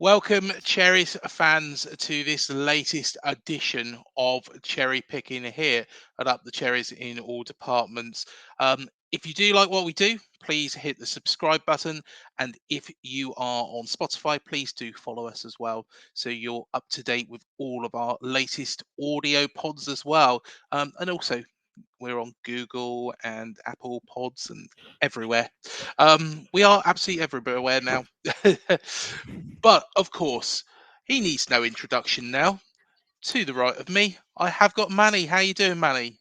Welcome, Cherries fans, to this latest edition of Cherry Picking here at Up the Cherries in all departments. If you do like what we do, please hit the subscribe button. And if you are on Spotify, please do follow us as well. So you're up to date with all of our latest audio pods as well. And also, we're on Google and Apple Pods and everywhere. We are absolutely everywhere now. But of course, he needs no introduction now. To the right of me, I have got Manny. How you doing, Manny?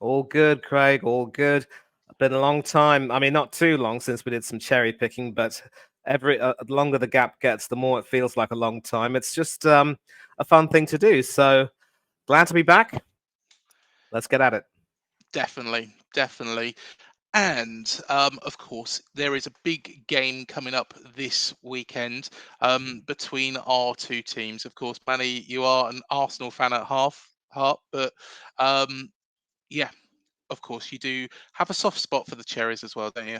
All good, Craig. All good. Been a long time. I mean, not too long since we did some cherry picking, but the longer the gap gets, the more it feels like a long time. It's just a fun thing to do. So glad to be back. Let's get at it. Definitely, definitely. And of course, there is a big game coming up this weekend between our two teams. Of course, Manny, you are an Arsenal fan at heart, but um, yeah, of course, you do have a soft spot for the Cherries as well, don't you?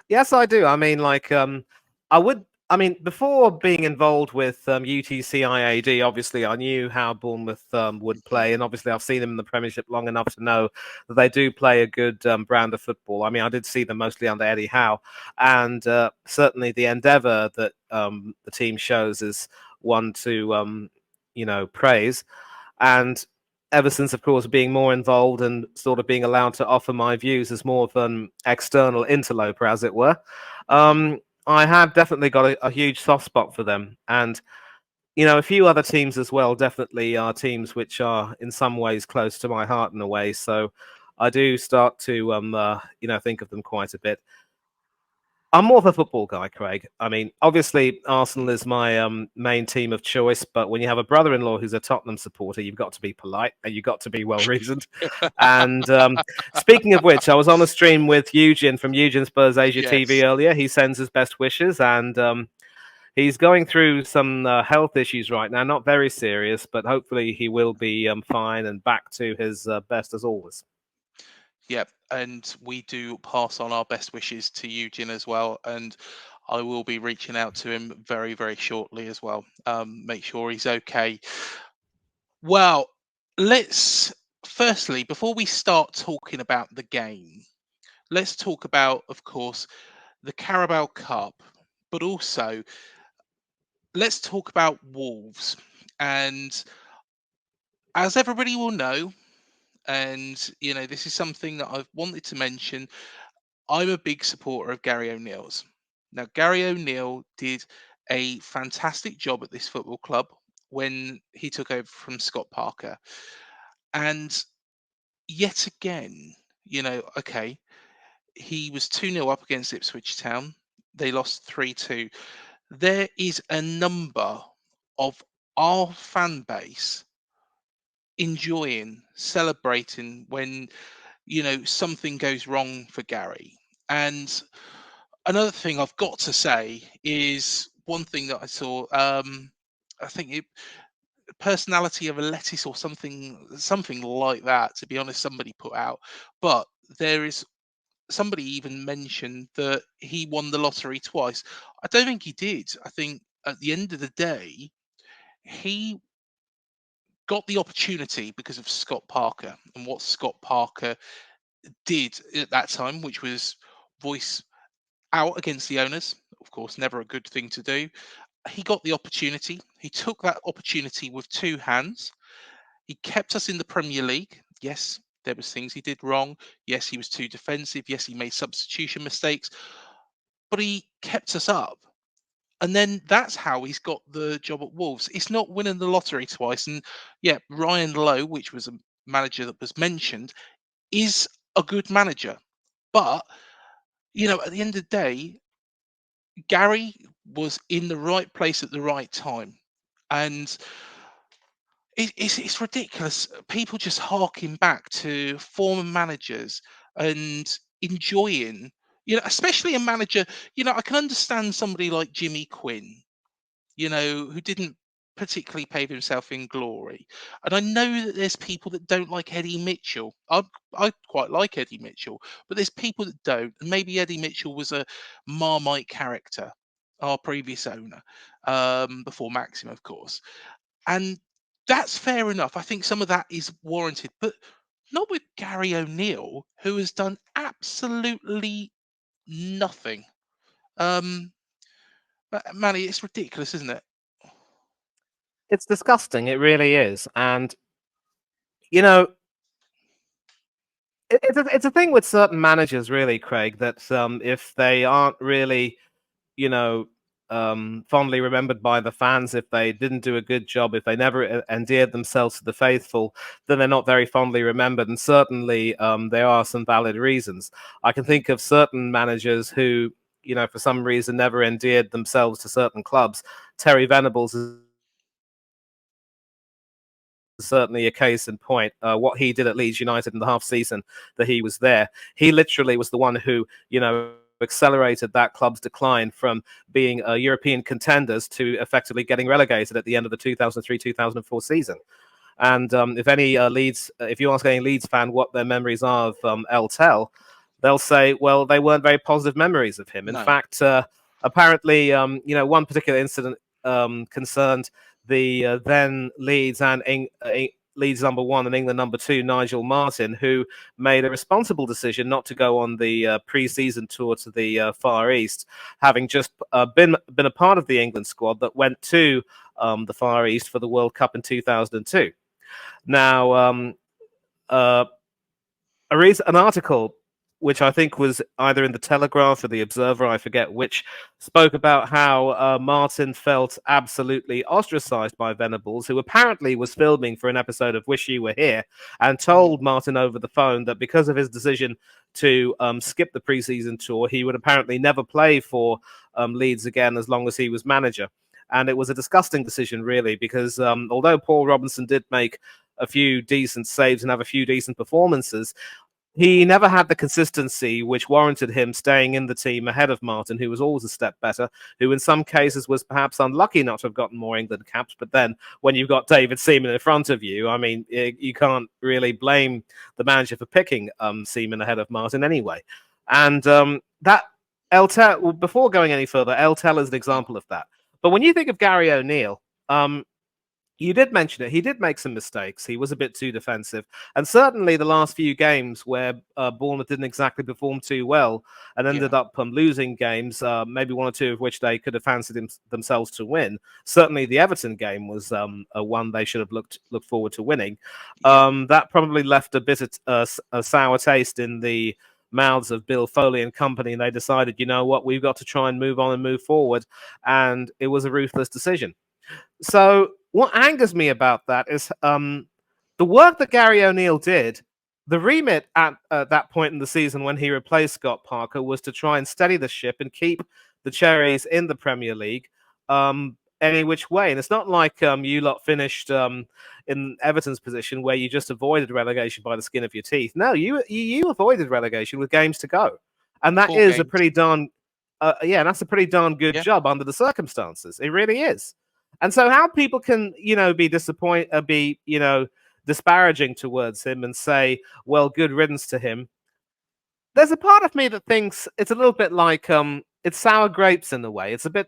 Yes, I do. I mean, I would. I mean, before being involved with UTCIAD, obviously I knew how Bournemouth would play, and obviously I've seen them in the Premiership long enough to know that they do play a good brand of football. I mean, I did see them mostly under Eddie Howe, and certainly the endeavour that the team shows is one to praise. And ever since, of course, being more involved and sort of being allowed to offer my views as more of an external interloper, as it were, I have definitely got a huge soft spot for them. And, a few other teams as well definitely are teams which are in some ways close to my heart in a way. So I do start to, think of them quite a bit. I'm more of a football guy, Craig. I mean, obviously, Arsenal is my main team of choice, but when you have a brother-in-law who's a Tottenham supporter, you've got to be polite and you've got to be well-reasoned. And speaking of which, I was on a stream with Eugene from Eugene Spurs Asia TV Yes. earlier. He sends his best wishes, and he's going through some health issues right now, not very serious, but hopefully he will be fine and back to his best as always. Yep, and we do pass on our best wishes to Eugene as well, and I will be reaching out to him very, very shortly as well. Make sure he's okay. Well, let's firstly, before we start talking about the game, let's talk about, of course, the Carabao Cup, but also let's talk about Wolves. And as everybody will know, and this is something that I've wanted to mention, I'm a big supporter of Gary O'Neill's. Now, Gary O'Neill did a fantastic job at this football club when he took over from Scott Parker. And yet again, okay, he was 2-0 up against Ipswich Town. They lost 3-2. There is a number of our fan base enjoying, celebrating when, something goes wrong for Gary. And another thing I've got to say is one thing that I saw. I think it personality of a lettuce or something like that. To be honest, somebody put out, but there is somebody even mentioned that he won the lottery twice. I don't think he did. I think at the end of the day, he got the opportunity because of Scott Parker and what Scott Parker did at that time, which was voice out against the owners. Of course, never a good thing to do. He got the opportunity. He took that opportunity with two hands. He kept us in the Premier League. Yes, there was things he did wrong. Yes, he was too defensive. Yes, he made substitution mistakes, but he kept us up. And then that's how he's got the job at Wolves. It's not winning the lottery twice. And yeah, Ryan Lowe, which was a manager that was mentioned, is a good manager. But, at the end of the day, Gary was in the right place at the right time. And it's ridiculous. People just harking back to former managers and enjoying, especially a manager. I can understand somebody like Jimmy Quinn, who didn't particularly pave himself in glory. And I know that there's people that don't like Eddie Mitchell. I quite like Eddie Mitchell, but there's people that don't. And maybe Eddie Mitchell was a Marmite character. our previous owner, before Maxim, of course. And that's fair enough. I think some of that is warranted, but not with Gary O'Neill, who has done absolutely nothing. Um, Manny, it's ridiculous, isn't it? It's disgusting. It really is. And, you know, it's a thing with certain managers, really, Craig, that if they aren't really, you know, fondly remembered by the fans, if they didn't do a good job, if they never endeared themselves to the faithful, then they're not very fondly remembered. And certainly there are some valid reasons. I can think of certain managers who, you know, for some reason never endeared themselves to certain clubs. Terry Venables is certainly a case in point. What he did at Leeds United in the half season that he was there, he literally was the one who, you know, accelerated that club's decline from being European contenders to effectively getting relegated at the end of the 2003-2004 season. And if you ask any Leeds fan what their memories are of El Tel, they'll say, well, they weren't very positive memories of him. In No. fact, apparently, you know, one particular incident concerned the then Leeds and Leeds #1 and England #2, Nigel Martyn, who made a responsible decision not to go on the pre-season tour to the Far East, having just been a part of the England squad that went to the Far East for the World Cup in 2002. Now, an article which I think was either in the Telegraph or the Observer, I forget which, spoke about how Martin felt absolutely ostracized by Venables, who apparently was filming for an episode of Wish You Were Here, and told Martin over the phone that because of his decision to skip the pre-season tour, he would apparently never play for Leeds again as long as he was manager. And it was a disgusting decision, really, because although Paul Robinson did make a few decent saves and have a few decent performances, he never had the consistency which warranted him staying in the team ahead of Martin, who was always a step better, who in some cases was perhaps unlucky not to have gotten more England caps. But then when you've got David Seaman in front of you, I mean, you can't really blame the manager for picking Seaman ahead of Martin anyway. And that El Tel, before going any further, El Tel is an example of that. But when you think of Gary O'Neill, you did mention it. He did make some mistakes. He was a bit too defensive. And certainly the last few games where Bournemouth didn't exactly perform too well and ended up losing games, maybe one or two of which they could have fancied themselves to win. Certainly the Everton game was a one they should have looked forward to winning. That probably left a bit of a sour taste in the mouths of Bill Foley and company. And they decided, you know what, we've got to try and move on and move forward. And it was a ruthless decision. So what angers me about that is the work that Gary O'Neill did. The remit at that point in the season when he replaced Scott Parker was to try and steady the ship and keep the Cherries in the Premier League any which way. And it's not like you lot finished in Everton's position where you just avoided relegation by the skin of your teeth. No, you avoided relegation with games to go. And that is a pretty darn that's a pretty darn good job under the circumstances. It really is. And so how people can, be disappointed, disparaging towards him and say, well, good riddance to him. There's a part of me that thinks it's a little bit like it's sour grapes in a way. It's a bit,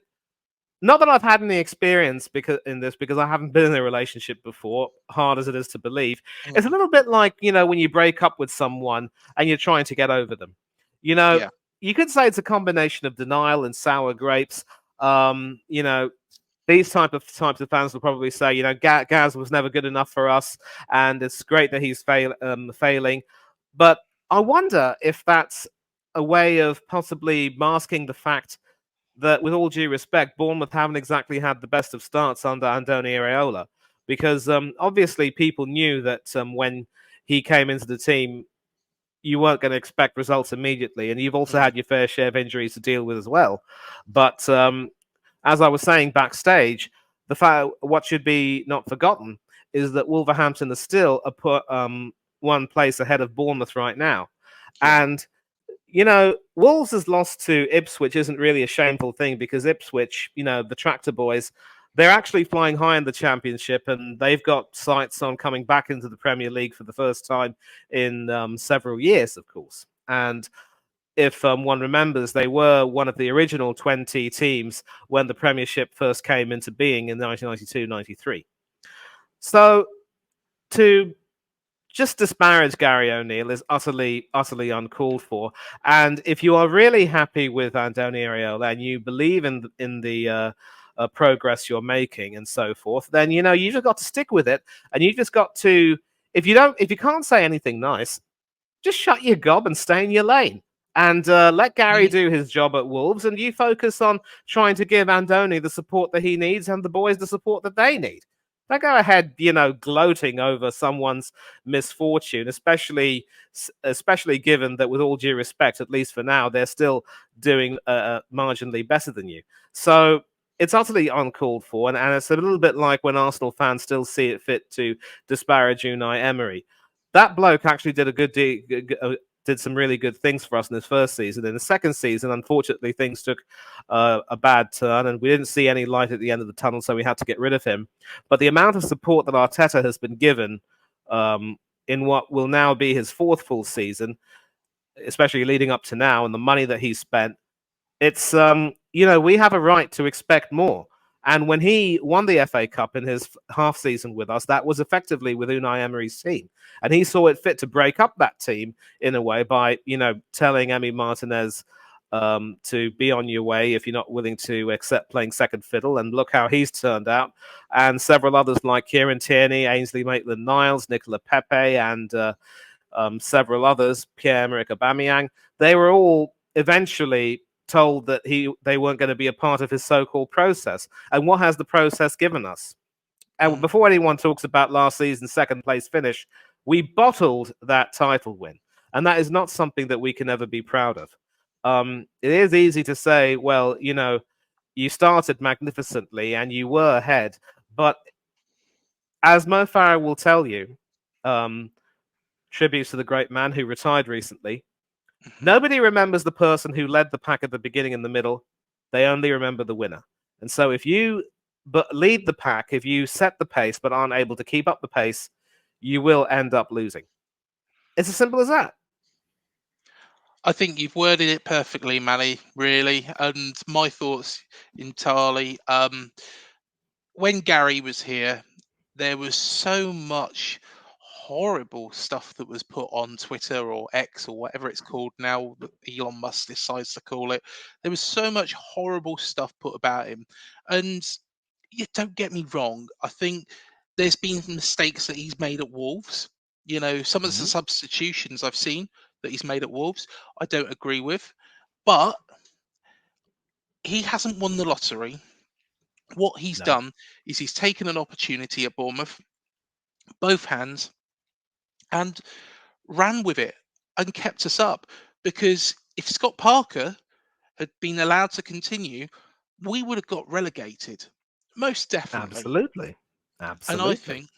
not that I've had any experience because I haven't been in a relationship before, hard as it is to believe. It's a little bit like, when you break up with someone and you're trying to get over them. You could say it's a combination of denial and sour grapes. These types of fans will probably say, Gaz was never good enough for us, and it's great that he's failing. But I wonder if that's a way of possibly masking the fact that, with all due respect, Bournemouth haven't exactly had the best of starts under Andoni Iraola, because obviously people knew that when he came into the team, you weren't going to expect results immediately, and you've also had your fair share of injuries to deal with as well. But as I was saying backstage, what should be not forgotten is that Wolverhampton is still one place ahead of Bournemouth right now. And, Wolves has lost to Ipswich isn't really a shameful thing, because Ipswich, the tractor boys, they're actually flying high in the Championship, and they've got sights on coming back into the Premier League for the first time in several years, of course. And if one remembers, they were one of the original 20 teams when the Premiership first came into being in 1992-93. So to just disparage Gary O'Neill is utterly uncalled for. And if you are really happy with Andoni Iraola and you believe in the progress you're making and so forth, then you just got to stick with it, and you just got to, if you can't say anything nice, just shut your gob and stay in your lane. And let Gary Mhm. do his job at Wolves, and you focus on trying to give Andoni the support that he needs and the boys the support that they need. Don't go ahead, gloating over someone's misfortune, especially given that, with all due respect, at least for now, they're still doing marginally better than you. So it's utterly uncalled for, and it's a little bit like when Arsenal fans still see it fit to disparage Unai Emery. That bloke actually did some really good things for us in his first season. In the second season, unfortunately, things took a bad turn, and we didn't see any light at the end of the tunnel, so we had to get rid of him. But the amount of support that Arteta has been given in what will now be his fourth full season, especially leading up to now, and the money that he's spent, it's we have a right to expect more. And when he won the FA Cup in his half season with us, that was effectively with Unai Emery's team, and he saw it fit to break up that team in a way by telling Emi Martinez to be on your way if you're not willing to accept playing second fiddle. And look how he's turned out. And several others like Kieran Tierney, Ainsley Maitland-Niles, Nicola Pepe, and several others, Pierre-Emerick Aubameyang, they were all eventually told that they weren't going to be a part of his so-called process. And what has the process given us? And Mm. before anyone talks about last season's second place finish, we bottled that title win. And that is not something that we can ever be proud of. It is easy to say, well, you started magnificently and you were ahead. But as Mo Farah will tell you, um, tributes to the great man who retired recently, Mhm. nobody remembers the person who led the pack at the beginning and the middle. They only remember the winner. And so if you lead the pack, if you set the pace but aren't able to keep up the pace, you will end up losing. It's as simple as that. I think you've worded it perfectly, Manny, really. And my thoughts entirely. When Gary was here, there was so much horrible stuff that was put on Twitter or X or whatever it's called now, that Elon Musk decides to call it. There was so much horrible stuff put about him. And don't get me wrong, I think there's been mistakes that he's made at Wolves. Some of the Mhm. substitutions I've seen that he's made at Wolves, I don't agree with. But he hasn't won the lottery. What he's No, done is he's taken an opportunity at Bournemouth, both hands, and ran with it and kept us up. Because if Scott Parker had been allowed to continue, we would have got relegated, most definitely. absolutely. And I Absolutely. think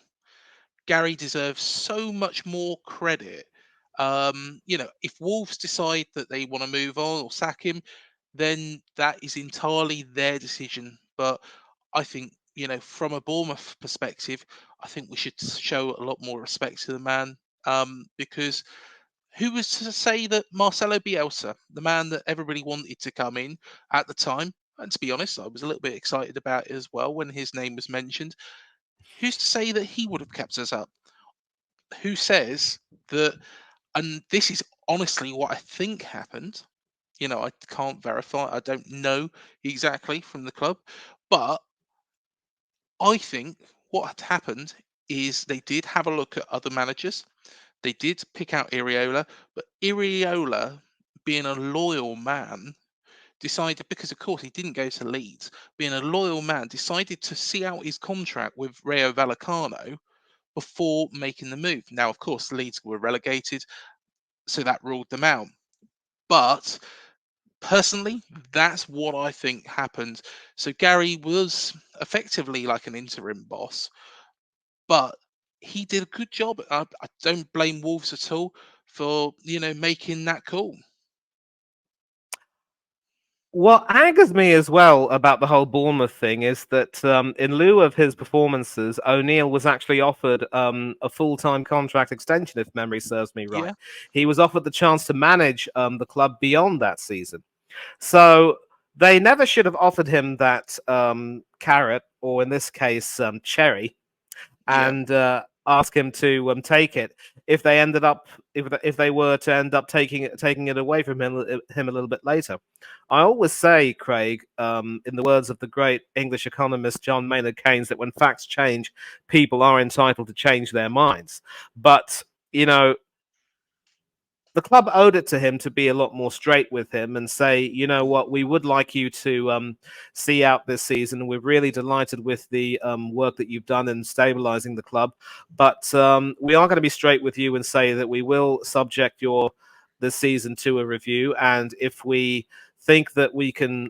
Gary deserves so much more credit. If Wolves decide that they want to move on or sack him, then that is entirely their decision. But I think, from a Bournemouth perspective, I think we should show a lot more respect to the man, because who was to say that Marcelo Bielsa, the man that everybody wanted to come in at the time, and to be honest, I was a little bit excited about it as well when his name was mentioned. Who's to say that he would have kept us up? Who says that? And this is honestly what I think happened. I can't verify. I don't know exactly from the club, but I think what had happened is they did have a look at other managers. They did pick out Iraola, but Iraola, being a loyal man, decided, because of course he didn't go to Leeds, being a loyal man, decided to see out his contract with Rayo Vallecano before making the move. Now, of course, Leeds were relegated, so that ruled them out. But personally, that's what I think happened. So Gary was effectively like an interim boss, but he did a good job. I don't blame Wolves at all for making that call. What angers me as well about the whole Bournemouth thing is that in lieu of his performances, O'Neill was actually offered a full-time contract extension, if memory serves me right. Yeah, He was offered the chance to manage the club beyond that season. So they never should have offered him that carrot, or in this case, cherry, yeah, and ask him to take it if they ended up if they were to end up taking it away from him a little bit later. I always say, Craig, in the words of the great English economist John Maynard Keynes, that when facts change, people are entitled to change their minds. But you know, the club owed it to him to be a lot more straight with him and say, you know what, we would like you to see out this season. We're really delighted with the work that you've done in stabilizing the club, but we are going to be straight with you and say that we will subject your this season to a review, and if we think that we can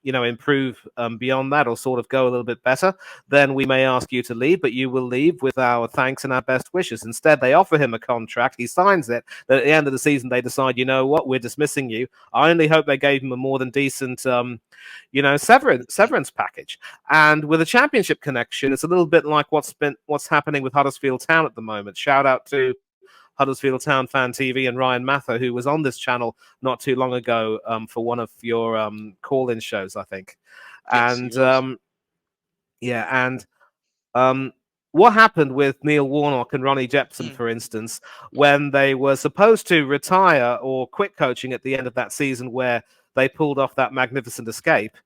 improve beyond that or sort of go a little bit better, then we may ask you to leave, but you will leave with our thanks and our best wishes. Instead, they offer him a contract, he signs it, then at the end of the season they decide, you know what, we're dismissing you. I only hope they gave him a more than decent severance package. And with a championship connection, it's a little bit like what's happening with Huddersfield Town at the moment. Shout out to Huddersfield Town Fan TV and Ryan Mather, who was on this channel not too long ago for one of your call-in shows, I think. yes, he And was. yeah, and um, what happened with Neil Warnock and Ronnie Jepson, Mm, for instance, when they were supposed to retire or quit coaching at the end of that season where they pulled off that magnificent escape,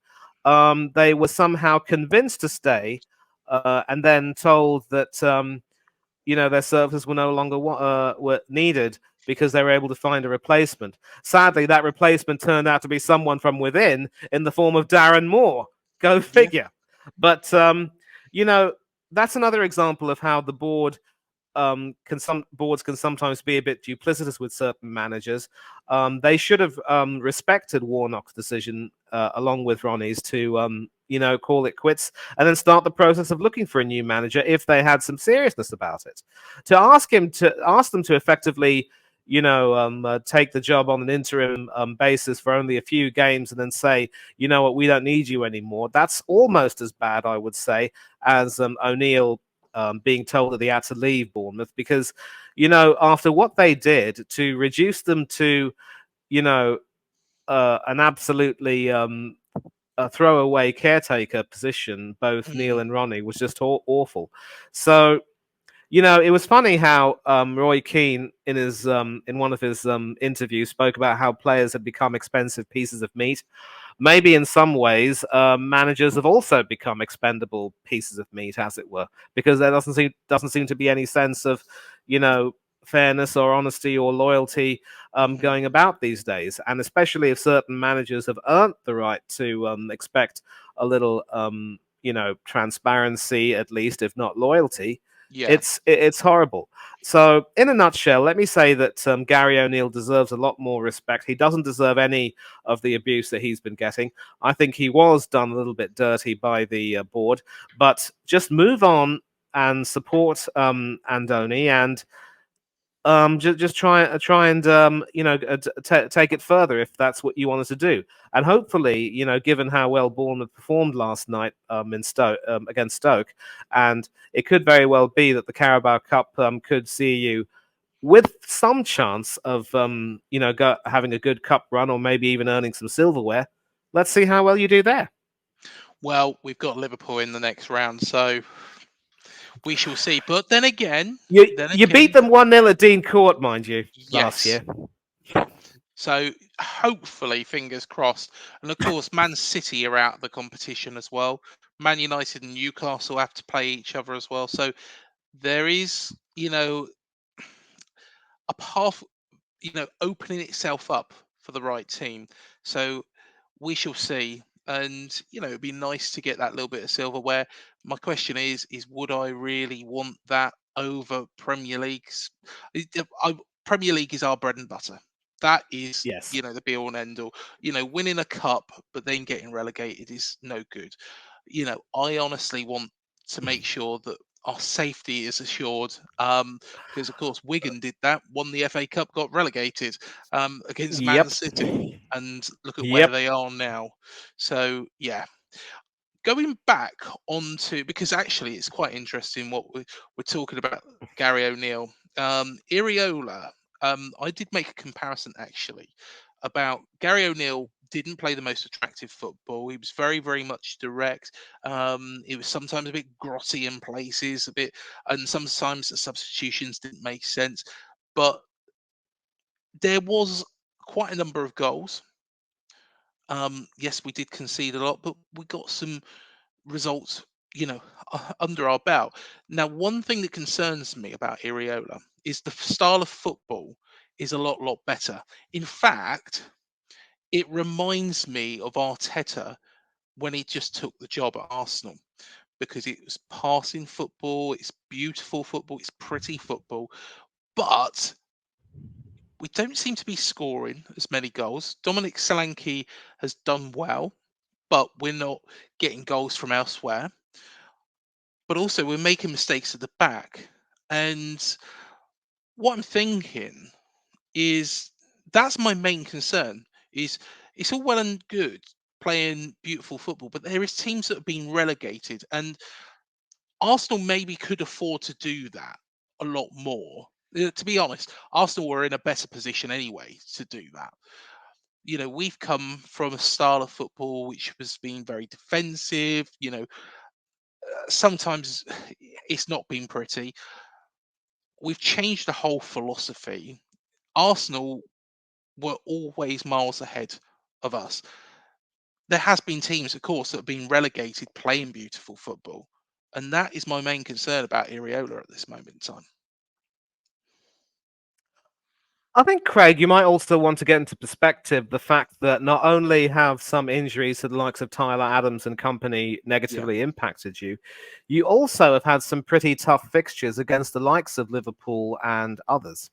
they were somehow convinced to stay and then told that their services were no longer were needed because they were able to find a replacement. Sadly, that replacement turned out to be someone from within in the form of Darren Moore. Go yeah. figure. But you know, that's another example of how the board can some boards can sometimes be a bit duplicitous with certain managers. They should have respected Warnock's decision along with Ronnie's to call it quits and then start the process of looking for a new manager if they had some seriousness about it. To ask them to effectively take the job on an interim basis for only a few games and then say, you know what, we don't need you anymore. That's almost as bad, I would say, as O'Neill being told that he had to leave Bournemouth because, after what they did to reduce them to, an absolutely a throwaway caretaker position, both Neil Mm, and Ronnie, was just awful. So, it was funny how Roy Keane in one of his interviews spoke about how players had become expensive pieces of meat. Maybe in some ways, managers have also become expendable pieces of meat, as it were, because there doesn't seem to be any sense of, fairness or honesty or loyalty hmm going about these days. And especially if certain managers have earned the right to expect a little, transparency, at least, if not loyalty. Yeah. It's horrible. So, in a nutshell, let me say that Gary O'Neill deserves a lot more respect. He doesn't deserve any of the abuse that he's been getting. I think he was done a little bit dirty by the board, but just move on and support Andoni and just try and take it further if that's what you wanted to do. And hopefully, given how well Bournemouth performed last night in Stoke against Stoke, and it could very well be that the Carabao Cup could see you with some chance of having a good cup run or maybe even earning some silverware. Let's see how well you do there. Well, we've got Liverpool in the next round, so we shall see. But then again, You beat them 1-0 at Dean Court, mind you, last yes. year. So hopefully, fingers crossed. And of course, Man City are out of the competition as well. Man United and Newcastle have to play each other as well. So there is, a path, opening itself up for the right team. So we shall see. And it'd be nice to get that little bit of silverware. My question is would I really want that over Premier League's? Premier League is our bread and butter. That is, Yes. the be all and end all. Winning a cup but then getting relegated is no good. I honestly want to make sure that our safety is assured. Because of course Wigan did that, won the FA Cup, got relegated against Man Yep. City, and look at where Yep. they are now. So yeah, going back onto, because actually it's quite interesting what we're talking about Gary O'Neill. Iraola, I did make a comparison actually about Gary O'Neill didn't play the most attractive football. He was very, very much direct. It was sometimes a bit grotty in places, a bit, and sometimes the substitutions didn't make sense. But there was quite a number of goals. Yes, we did concede a lot, but we got some results, under our belt. Now, one thing that concerns me about Iraola is the style of football is a lot better. In fact, it reminds me of Arteta when he just took the job at Arsenal, because it was passing football, it's beautiful football, it's pretty football, but we don't seem to be scoring as many goals. Dominic Solanke has done well, but we're not getting goals from elsewhere. But also we're making mistakes at the back. And what I'm thinking is, that's my main concern, is it's all well and good playing beautiful football, but there is teams that have been relegated, and Arsenal maybe could afford to do that a lot more. To be honest, Arsenal were in a better position anyway to do that. We've come from a style of football which has been very defensive. Sometimes it's not been pretty. We've changed the whole philosophy. Arsenal were always miles ahead of us. There has been teams, of course, that have been relegated playing beautiful football, and that is my main concern about Iraola at this moment in time. I think, Craig, you might also want to get into perspective the fact that not only have some injuries to the likes of Tyler Adams and company Yeah, negatively impacted you, you also have had some pretty tough fixtures against the likes of Liverpool and others.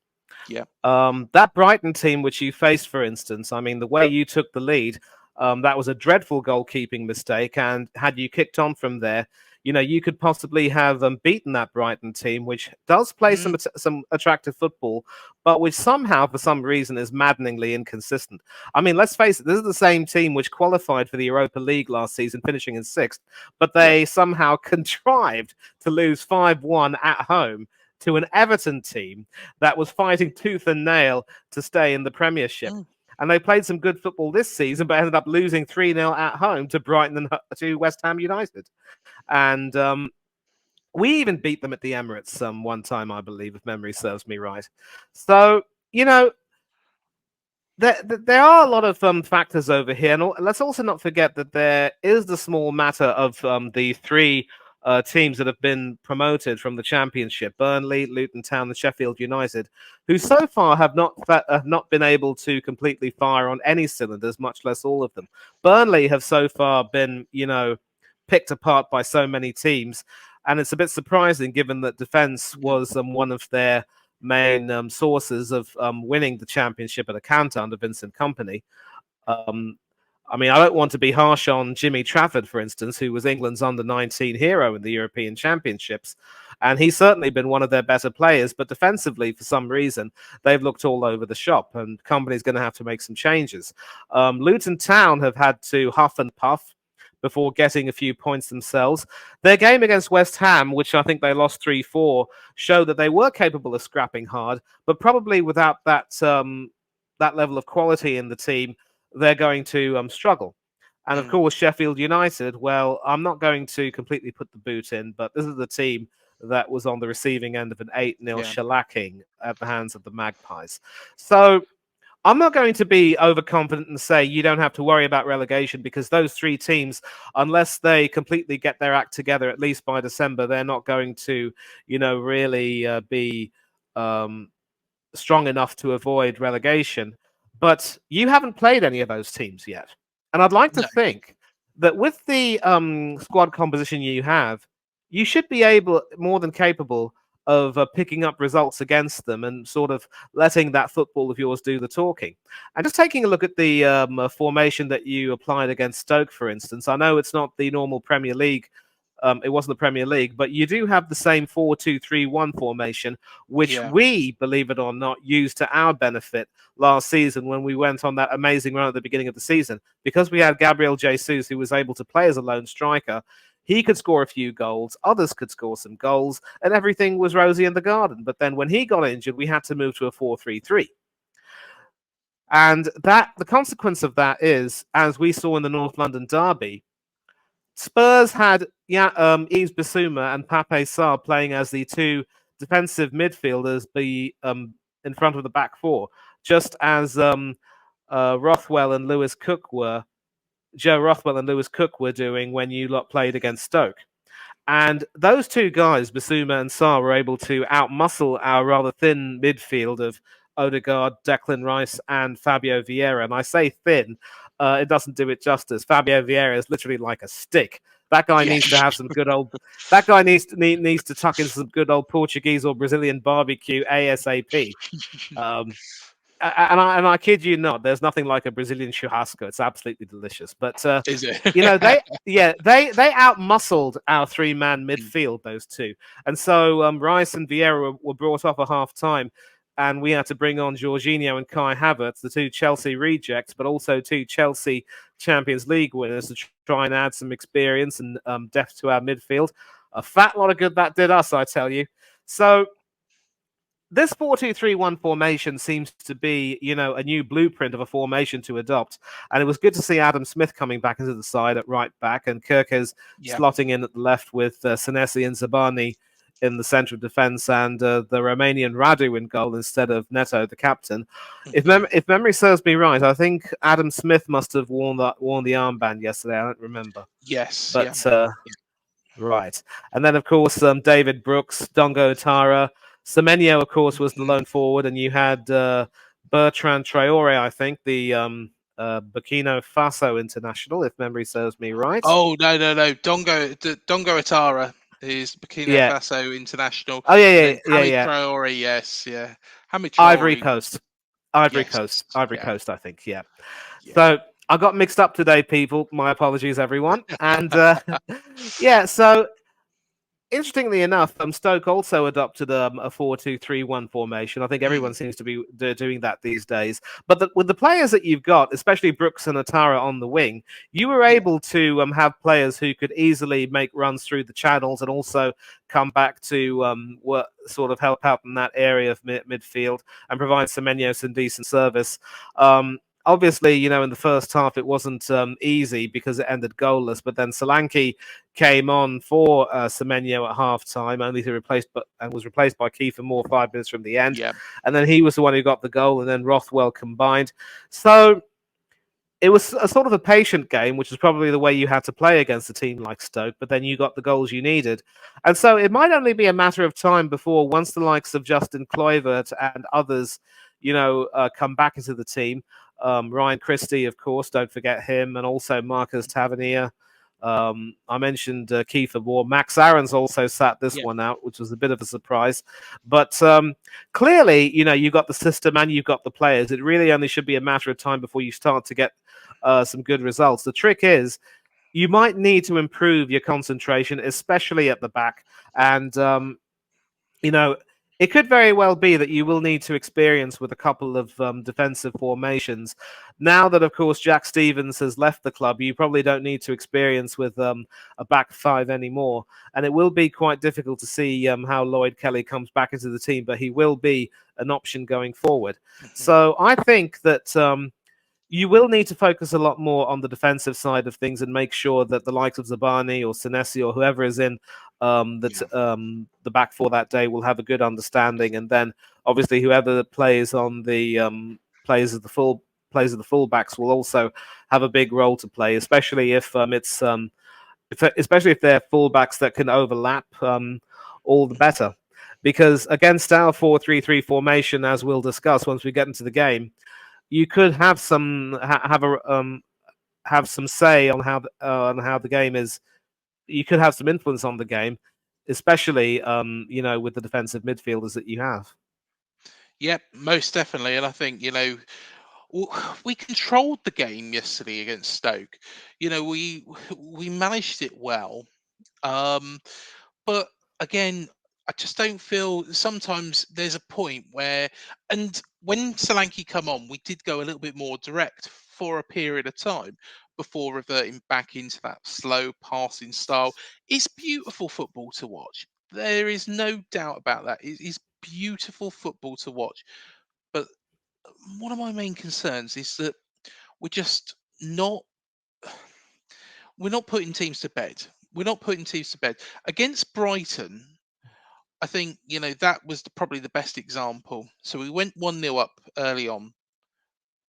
yeah, That Brighton team which you faced, for instance, I mean, the way you took the lead, that was a dreadful goalkeeping mistake. And had you kicked on from there, you could possibly have beaten that Brighton team, which does play mm, some attractive football, but which somehow, for some reason, is maddeningly inconsistent. I mean, let's face it, this is the same team which qualified for the Europa League last season, finishing in sixth, but yeah, they somehow contrived to lose 5-1 at home to an Everton team that was fighting tooth and nail to stay in the Premiership. mm, And they played some good football this season, but ended up losing 3-0 at home to Brighton and to West Ham United. And we even beat them at the Emirates one time, I believe, if memory serves me right. So, you know, there are a lot of factors over here. And let's also not forget that there is the small matter of the three teams that have been promoted from the Championship: Burnley, Luton Town, and Sheffield United, who so far have not been able to completely fire on any cylinders, much less all of them. Burnley have so far been, picked apart by so many teams, and it's a bit surprising given that defence yeah, was one of their main sources of winning the championship at a canter under Vincent Company. Um, I mean, I don't want to be harsh on Jimmy Trafford, for instance, who was England's under-19 hero in the European Championships. And he's certainly been one of their better players. But defensively, for some reason, they've looked all over the shop, and Company's going to have to make some changes. Luton Town have had to huff and puff before getting a few points themselves. Their game against West Ham, which I think they lost 3-4, showed that they were capable of scrapping hard, but probably without that level of quality in the team, they're going to struggle. And of mm, course, Sheffield United, well, I'm not going to completely put the boot in, but this is the team that was on the receiving end of an 8-0 yeah, shellacking at the hands of the Magpies. So I'm not going to be overconfident and say you don't have to worry about relegation, because those three teams, unless they completely get their act together, at least by December, they're not going to, really be strong enough to avoid relegation. But you haven't played any of those teams yet. And I'd like to no, think that with the squad composition you have, you should be more than capable of picking up results against them and sort of letting that football of yours do the talking. And just taking a look at the formation that you applied against Stoke, for instance, I know it's not the normal Premier League it wasn't the Premier League, but you do have the same 4-2-3-1 formation, which Yeah. we, believe it or not, used to our benefit last season when we went on that amazing run at the beginning of the season. Because we had Gabriel Jesus, who was able to play as a lone striker, he could score a few goals, others could score some goals, and everything was rosy in the garden. But then when he got injured, we had to move to a 4-3-3. And that the consequence of that is, as we saw in the North London derby, Spurs had Yves Bissouma and Pape Sarr playing as the two defensive midfielders in front of the back four, just as Rothwell and Lewis Cook were. Joe Rothwell and Lewis Cook were doing when you lot played against Stoke. And those two guys, Basuma and Sarr, were able to outmuscle our rather thin midfield of Odegaard, Declan Rice, and Fabio Vieira. And I say thin, it doesn't do it justice. Fabio Vieira is literally like a stick. That guy Yeah. needs to have some good old. That guy needs to tuck in some good old Portuguese or Brazilian barbecue ASAP. And I kid you not, there's nothing like a Brazilian churrasco. It's absolutely delicious. But Is it? they outmuscled our three-man midfield, those two. And so Rice and Vieira were brought off at half time, and we had to bring on Jorginho and Kai Havertz, the two Chelsea rejects, but also two Chelsea Champions League winners, to try and add some experience and depth to our midfield. A fat lot of good that did us, I tell you. So this 4-2-3-1 formation seems to be, a new blueprint of a formation to adopt. And it was good to see Adam Smith coming back into the side at right back, and Kirkes slotting in at the left with Senesi and Zabani in the centre of defence, and the Romanian Radu in goal instead of Neto, the captain. If memory serves me right, I think Adam Smith must have worn the armband yesterday. I don't remember. Yes. But right. And then, of course, David Brooks, Dongo Tara. Semenyo, of course, was the lone forward, and you had Bertrand Traore, I think, the Burkina Faso international, if memory serves me right. Oh, no. Dongo Atara is Burkina Faso international. Oh, yeah. Traore, yes, yeah. Hamid Traore. Ivory Coast, I think, yeah. So I got mixed up today, people. My apologies, everyone. And so interestingly enough, Stoke also adopted a 4-2-3-1 formation. I think everyone seems to be doing that these days. But with the players that you've got, especially Brooks and Atara on the wing, you were able to have players who could easily make runs through the channels and also come back to sort of help out in that area of midfield and provide Semenyo some decent service. Obviously, in the first half, it wasn't easy because it ended goalless. But then Solanke came on for Semenyo at half time, only to was replaced by Kiefer Moore 5 minutes from the end. Yeah. And then he was the one who got the goal, and then Rothwell combined. So it was a sort of a patient game, which is probably the way you had to play against a team like Stoke, but then you got the goals you needed. And so it might only be a matter of time before, once the likes of Justin Kluivert and others, come back into the team. Ryan Christie, of course, don't forget him, and also Marcus Tavernier. I mentioned Kiefer Moore. Max Aaron's also sat this one out, which was a bit of a surprise. But clearly, you've got the system and you've got the players. It really only should be a matter of time before you start to get some good results. The trick is you might need to improve your concentration, especially at the back. And, it could very well be that you will need to experience with a couple of defensive formations. Now that, of course, Jack Stevens has left the club, you probably don't need to experience with a back five anymore. And it will be quite difficult to see how Lloyd Kelly comes back into the team, but he will be an option going forward. So I think that you will need to focus a lot more on the defensive side of things and make sure that the likes of Zabani or Senesi or whoever is in the back four that day will have a good understanding, and then obviously whoever plays on the plays of the fullbacks will also have a big role to play, especially if especially if they're fullbacks that can overlap, all the better. Because against our 4-3-3 formation, as we'll discuss once we get into the game, you could have some have some say on how the game is. You could have some influence on the game, especially with the defensive midfielders that you have. Yep, most definitely. And I think we controlled the game yesterday against Stoke. We managed it well. But again, I just don't feel sometimes there's a point where, and when Solanke come on, we did go a little bit more direct for a period of time before reverting back into that slow passing style. It's beautiful football to watch. There is no doubt about that. It is beautiful football to watch. But one of my main concerns is that we're just not we're not putting teams to bed. We're not putting teams to bed. Against Brighton, I think, that was probably the best example. So we went 1-0 up early on,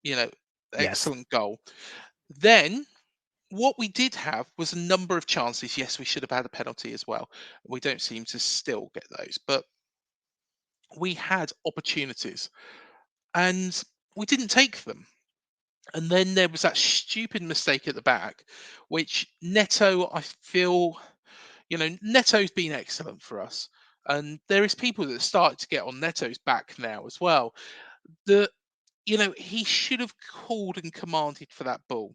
you know, Yes. excellent goal. Then what we did have was a number of chances. Yes, we should have had a penalty as well. We don't seem to still get those, but we had opportunities and we didn't take them. And then there was that stupid mistake at the back, which Neto, I feel, Neto's been excellent for us. And there is people that started to get on Neto's back now as well. That, he should have called and commanded for that ball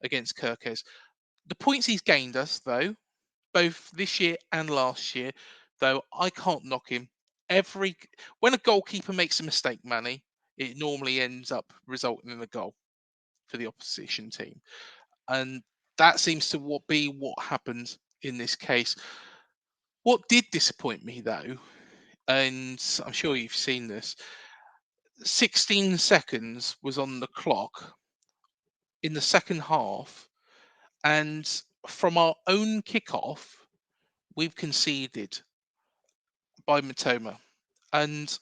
against Kirkes. The points he's gained us, though, both this year and last year, though, I can't knock him. When a goalkeeper makes a mistake, Manny, it normally ends up resulting in a goal for the opposition team. And that seems to be what happened in this case. What did disappoint me, though, and I'm sure you've seen this, 16 seconds was on the clock in the second half, and from our own kickoff, we've conceded by Matoma. And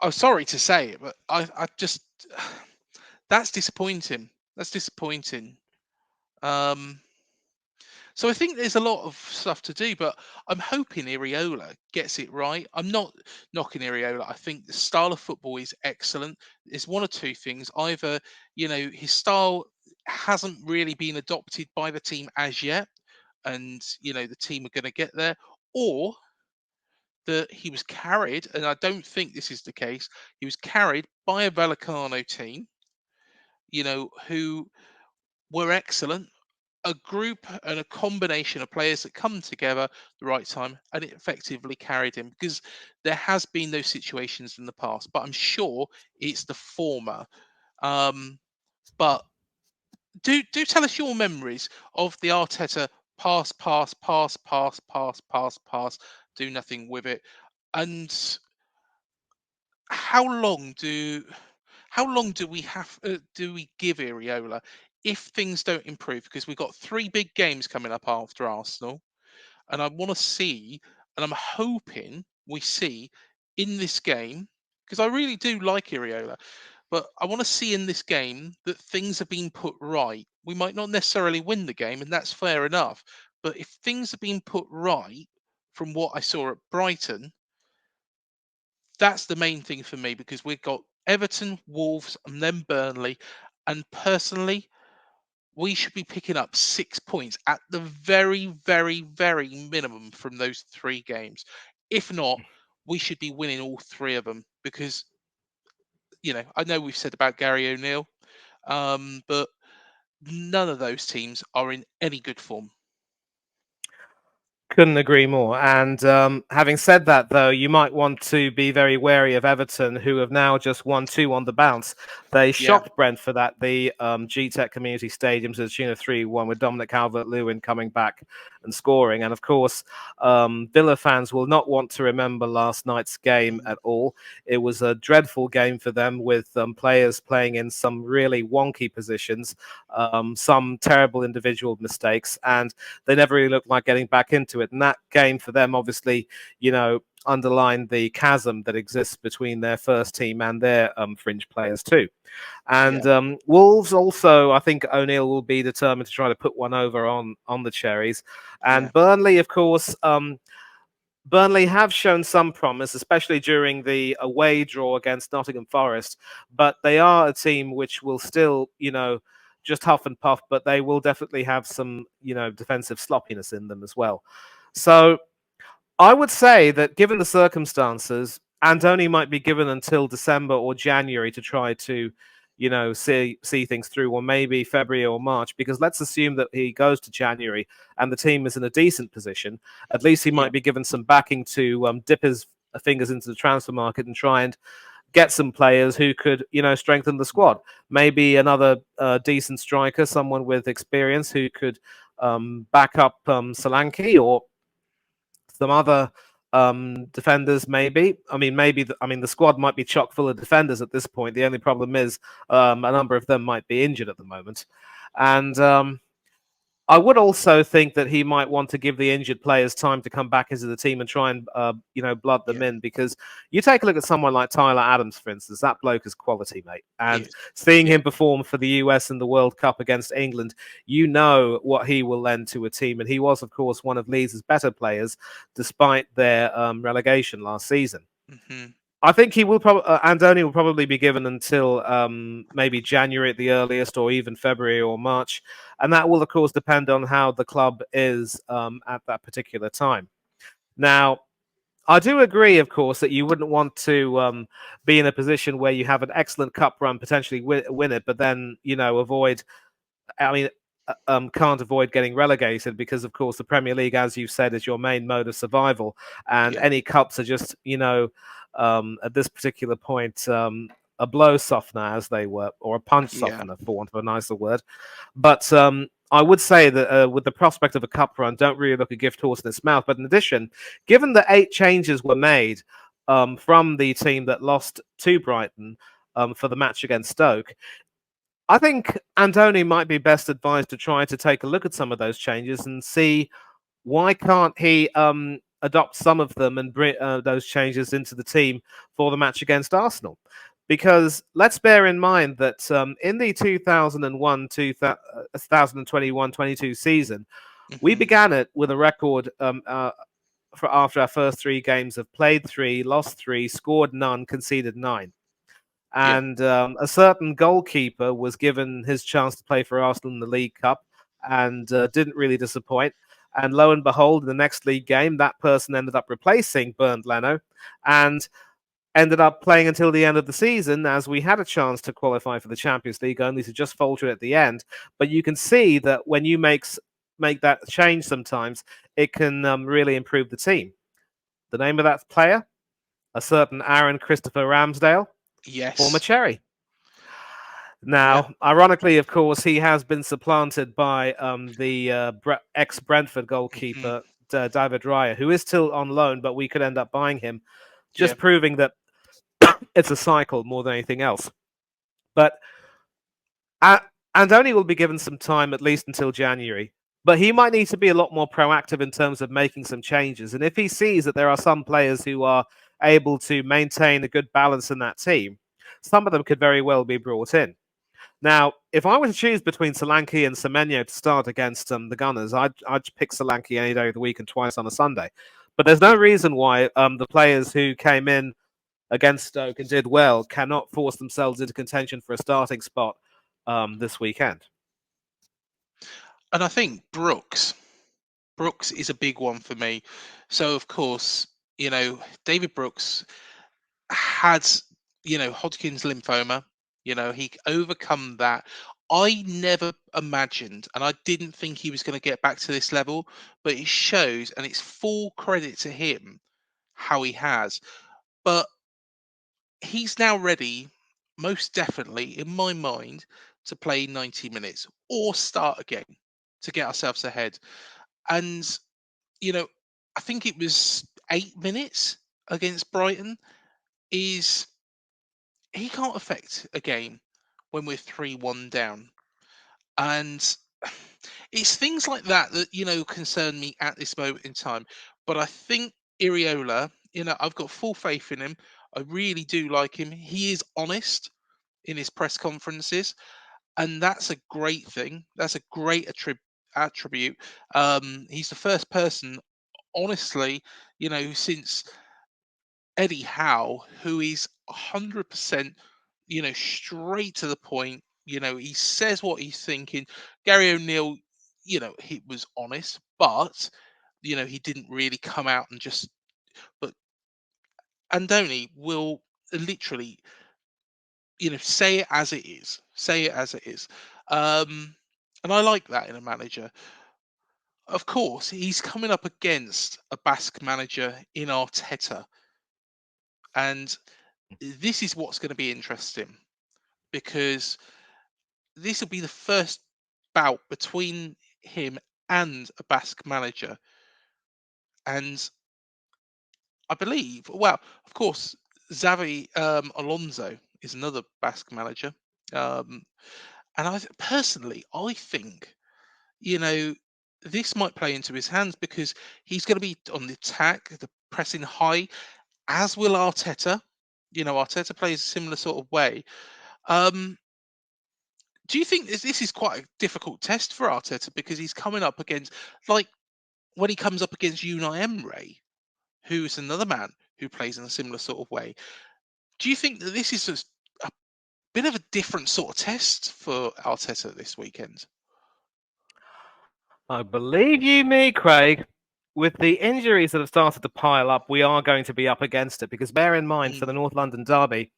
I'm sorry to say it, but I just that's disappointing. That's disappointing. Um, So I think there's a lot of stuff to do, but I'm hoping Iraola gets it right. I'm not knocking Iraola. I think the style of football is excellent. It's one or two things. Either, his style hasn't really been adopted by the team as yet, and the team are going to get there, or that he was carried, and I don't think this is the case. He was carried by a Vallecano team, who were excellent, a group and a combination of players that come together the right time, and it effectively carried him, because there has been those situations in the past, but I'm sure it's the former. But do tell us your memories of the Arteta pass, pass, pass, pass, pass, pass, pass, do nothing with it. And how long do do we give Iriola if things don't improve? Because we've got 3 big games coming up after Arsenal, and I want to see, and I'm hoping we see in this game, because I really do like Iriola, but I want to see in this game that things are being put right. We might not necessarily win the game, and that's fair enough. But if things are being put right from what I saw at Brighton, that's the main thing for me, because we've got Everton, Wolves, and then Burnley. And personally, we should be picking up 6 points at the very, very, very minimum from those 3 games. If not, we should be winning all 3 of them, because, I know we've said about Gary O'Neill, but none of those teams are in any good form. Couldn't agree more. And having said that, though, you might want to be very wary of Everton, who have now just won 2 on the bounce. They Yeah, shocked Brentford at the G-Tech Community Stadium to the tune of 3-1, with Dominic Calvert-Lewin coming back and scoring. And of course, Villa fans will not want to remember last night's game at all. It was a dreadful game for them, with players playing in some really wonky positions, some terrible individual mistakes, and they never really looked like getting back into it. And that game for them, obviously, underlined the chasm that exists between their first team and their fringe players too. And yeah, Wolves also, I think O'Neill will be determined to try to put one over on the Cherries. yeah, And Burnley, of course, Burnley have shown some promise, especially during the away draw against Nottingham Forest. But they are a team which will still, just huff and puff, but they will definitely have some, defensive sloppiness in them as well. So I would say that, given the circumstances, Andoni might be given until December or January to try to, see things through, or maybe February or March. Because let's assume that he goes to January and the team is in a decent position. At least he Yeah. might be given some backing to dip his fingers into the transfer market and try and get some players who could, strengthen the squad. Maybe another decent striker, someone with experience who could back up Solanke, or some other defenders. Maybe. The squad might be chock full of defenders at this point. The only problem is a number of them might be injured at the moment, and I would also think that he might want to give the injured players time to come back into the team and try and, blood them Yeah. in. Because you take a look at someone like Tyler Adams, for instance, that bloke is quality, mate. He And is. seeing Yeah. him perform for the US in the World Cup against England, you know what he will lend to a team. And he was, of course, one of Leeds' better players, despite their relegation last season. Hmm. I think he will probably Andoni will probably be given until maybe January at the earliest, or even February or March, and that will, of course, depend on how the club is at that particular time. Now, I do agree, of course, that you wouldn't want to be in a position where you have an excellent cup run, potentially win it, but then avoid. I mean, can't avoid getting relegated, because, of course, the Premier League, as you've said, is your main mode of survival, and Yeah. any cups are just, at this particular point, a blow softener, as they were, or a punch Yeah. softener, for want of a nicer word. But I would say that with the prospect of a cup run, don't really look a gift horse in its mouth. But in addition, given that 8 changes were made from the team that lost to Brighton for the match against Stoke, I think Andoni might be best advised to try to take a look at some of those changes and see why can't he adopt some of them and bring those changes into the team for the match against Arsenal. Because let's bear in mind that in the 2021-22 season, we Hmm. began it with a record for after our first 3 games of played 3, lost 3, scored none, conceded 9. Yeah. And a certain goalkeeper was given his chance to play for Arsenal in the League Cup, and didn't really disappoint. And lo and behold, in the next league game, that person ended up replacing Bernd Leno, and ended up playing until the end of the season, as we had a chance to qualify for the Champions League, only to just falter at the end. But you can see that when you make that change, sometimes it can really improve the team. The name of that player, a certain Aaron Christopher Ramsdale, former Yes. Cherry. Yeah. Now, ironically, of course, he has been supplanted by the ex-Brentford Hmm. goalkeeper, David Raya, who is still on loan, but we could end up buying him, Yeah. just proving that it's a cycle more than anything else. But Andoni will be given some time, at least until January. But he might need to be a lot more proactive in terms of making some changes. And if he sees that there are some players who are able to maintain a good balance in that team, some of them could very well be brought in. Now, if I were to choose between Solanke and Semenyo to start against the Gunners, I'd pick Solanke any day of the week and twice on a Sunday. But there's no Yeah. reason why the players who came in against Stoke and did well cannot force themselves into contention for a starting spot this weekend. And I think Brooks is a big one for me. So of course, David Brooks had, Hodgkin's lymphoma. He overcome that. I never imagined, and I didn't think he was going to get back to this level, but it shows, and it's full credit to him how he has. But he's now ready, most definitely, in my mind, to play 90 minutes or start again to get ourselves ahead. And, you know, I think it was 8 minutes against Brighton. Is He can't affect a game when we're 3-1 down. And it's things like that that, concern me at this moment in time. But I think Iraola, I've got full faith in him. I really do like him. He is honest in his press conferences, and that's a great thing. That's a great attribute. He's the first person, honestly, since Eddie Howe, who is 100%, straight to the point. He says what he's thinking. Gary O'Neill, he was honest, but he didn't really come out and just. But Andoni will literally, say it as it is. Say it as it is. And I like that in a manager. Of course, he's coming up against a Basque manager in Arteta, and this is what's going to be interesting because this will be the first bout between him and a Basque manager, and I believe, well, of course, Xavi Alonso is another Basque manager, um, and personally, I think this might play into his hands because he's going to be on the attack, the pressing high, as will Arteta. Arteta plays a similar sort of way. Um, do you think this is quite a difficult test for Arteta because he's coming up against, like, when he comes up against Unai Emery, who's another man who plays in a similar sort of way? Do you think that this is a bit of a different sort of test for Arteta this weekend? I believe you me, Craig. With the injuries that have started to pile up, we are going to be up against it because bear in mind for the Mm, North London derby,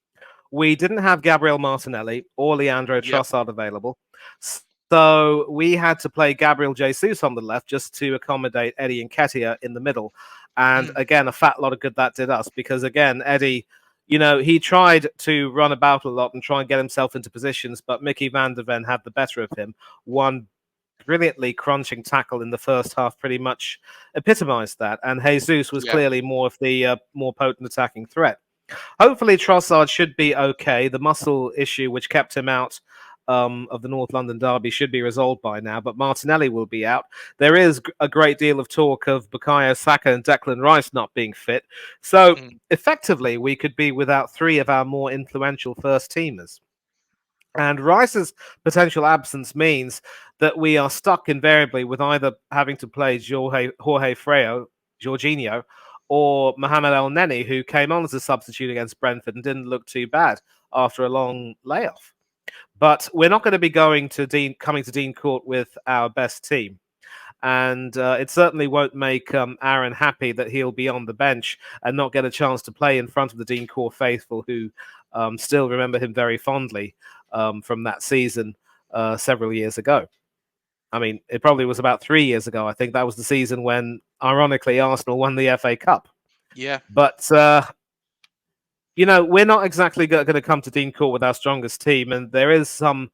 we didn't have Gabriel Martinelli or Leandro yep. Trossard available. So we had to play Gabriel Jesus on the left just to accommodate Eddie Nketiah in the middle. And Mm, again, a fat lot of good that did us because, again, Eddie, he tried to run about a lot and try and get himself into positions, but Mickey van der Ven had the better of him. One brilliantly crunching tackle in the first half pretty much epitomized that. And Jesus was yeah. clearly more of the more potent attacking threat. Hopefully, Trossard should be okay. The muscle issue, which kept him out of the North London derby, should be resolved by now. But Martinelli will be out. There is a great deal of talk of Bukayo Saka and Declan Rice not being fit. So, Mm, effectively, we could be without three of our more influential first teamers. And Rice's potential absence means that we are stuck invariably with either having to play Jorge Freo, Jorginho, or Mohamed El Neni, who came on as a substitute against Brentford and didn't look too bad after a long layoff. But we're not going to be coming to Dean Court with our best team. And it certainly won't make Aaron happy that he'll be on the bench and not get a chance to play in front of the Dean Court faithful who still remember him very fondly from that season several years ago. I mean, it probably was about 3 years ago. I think that was the season when, ironically, Arsenal won the FA Cup. yeah. But, we're not exactly going to come to Dean Court with our strongest team. And there is some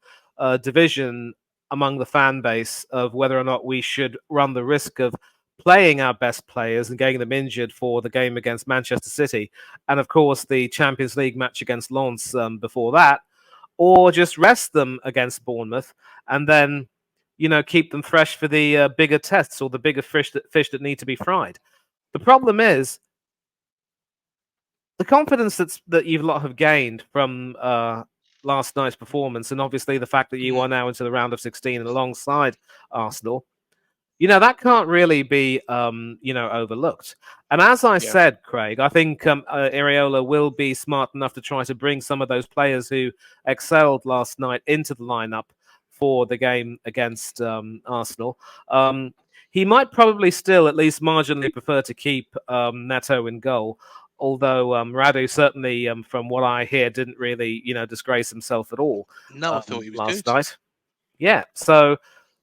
division among the fan base of whether or not we should run the risk of playing our best players and getting them injured for the game against Manchester City. And, of course, the Champions League match against Lens before that, or just rest them against Bournemouth and then, keep them fresh for the bigger tests or the bigger fish that need to be fried. The problem is the confidence that you lot have gained from last night's performance, and obviously the fact that you Mm, are now into the round of 16 alongside Arsenal. That can't really be, overlooked. And as I yeah. said, Craig, I think Iraola will be smart enough to try to bring some of those players who excelled last night into the lineup for the game against Arsenal. He might probably still at least marginally prefer to keep Neto in goal. Although Radu certainly, from what I hear, didn't really, disgrace himself at all No, I thought he was last good. night. Yeah, so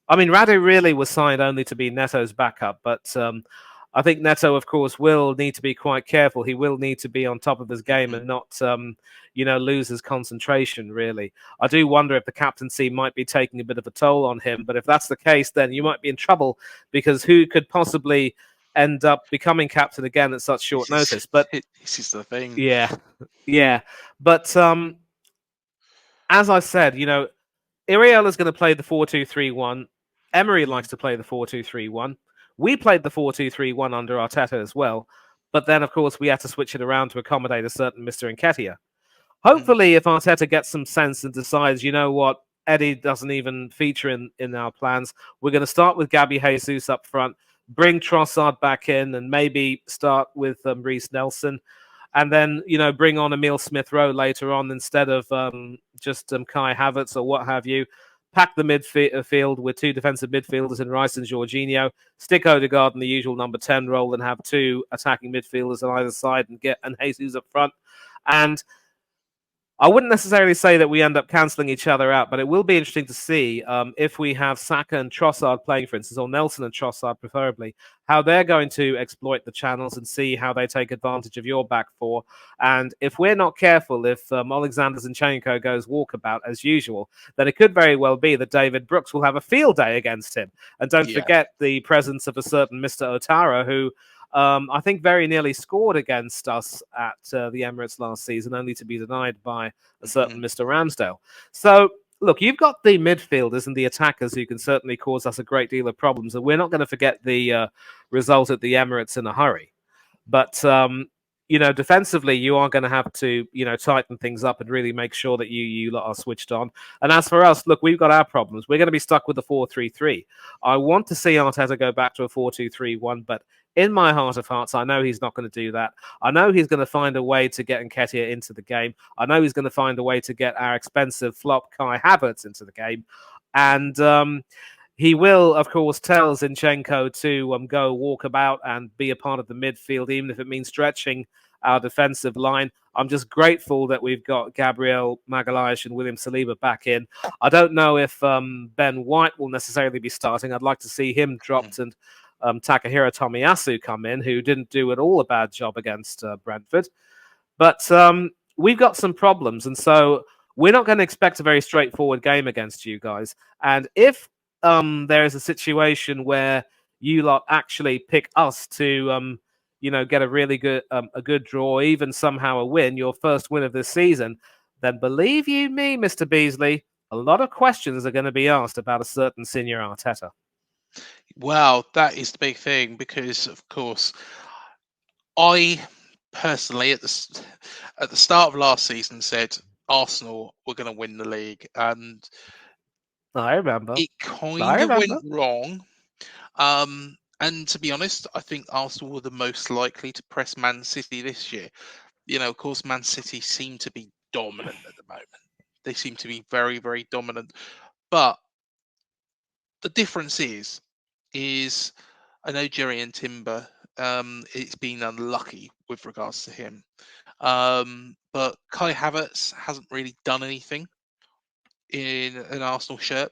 I mean, Radu really was signed only to be Neto's backup, but I think Neto, of course, will need to be quite careful. He will need to be on top of his game Mhm. and not, lose his concentration, really. I do wonder if the captaincy might be taking a bit of a toll on him, but if that's the case, then you might be in trouble because who could possibly end up becoming captain again at such short This is notice? But this is the thing. yeah, yeah. But as I said, Iriola's going to play the 4-2-3-1. Emery Mm, likes to play the 4-2-3-1. We played the 4-2-3-1 under Arteta as well. But then, of course, we had to switch it around to accommodate a certain Mr. Nketiah. mm, Hopefully, if Arteta gets some sense and decides, you know what, Eddie doesn't even feature in our plans, we're going to start with Gabby Jesus up front, bring Trossard back in, and maybe start with Reece Nelson and then bring on Emil Smith Rowe later on instead of just Kai Havertz or what have you. Pack the midfield with two defensive midfielders in Rice and Jorginho. Stick Odegaard in the usual number 10 role and have two attacking midfielders on either side and get Jesus up front. And I wouldn't necessarily say that we end up cancelling each other out, but it will be interesting to see if we have Saka and Trossard playing, for instance, or Nelson and Trossard preferably, how they're going to exploit the channels and see how they take advantage of your back four. And if we're not careful, if Alexander Zinchenko goes walkabout as usual, then it could very well be that David Brooks will have a field day against him. And don't Yeah. forget the presence of a certain Mr. Otara, who I think very nearly scored against us at the Emirates last season, only to be denied by a certain Mr. Ramsdale. So, look, you've got the midfielders and the attackers who can certainly cause us a great deal of problems, and we're not going to forget the result at the Emirates in a hurry. But defensively, you are going to have to, tighten things up and really make sure that you lot are switched on. And as for us, look, we've got our problems. We're going to be stuck with the 4-3-3. I want to see Arteta go back to a 4-2-3-1, but in my heart of hearts, I know he's not going to do that. I know he's going to find a way to get Nketiah into the game. I know he's going to find a way to get our expensive flop Kai Havertz into the game. And he will, of course, tell Zinchenko to go walk about and be a part of the midfield, even if it means stretching our defensive line. I'm just grateful that we've got Gabriel Magalhaes and William Saliba back in. I don't know if Ben White will necessarily be starting. I'd like to see him dropped and Takahiro Tomiyasu come in, who didn't do at all a bad job against Brentford. But we've got some problems, and so we're not going to expect a very straightforward game against you guys. And if there is a situation where you lot actually pick us to, get a really good a good draw, even somehow a win, your first win of this season, then believe you me, Mr. Beasley, a lot of questions are going to be asked about a certain Senior Arteta. Well, that is the big thing because, of course, I personally at the start of last season said Arsenal were going to win the league, and I remember. it kind of went wrong. And to be honest, I think Arsenal were the most likely to press Man City this year. Of course, Man City seem to be dominant at the moment. They seem to be very, very dominant. But the difference is I know Jerry and Timber, it's been unlucky with regards to him. But Kai Havertz hasn't really done anything in an Arsenal shirt.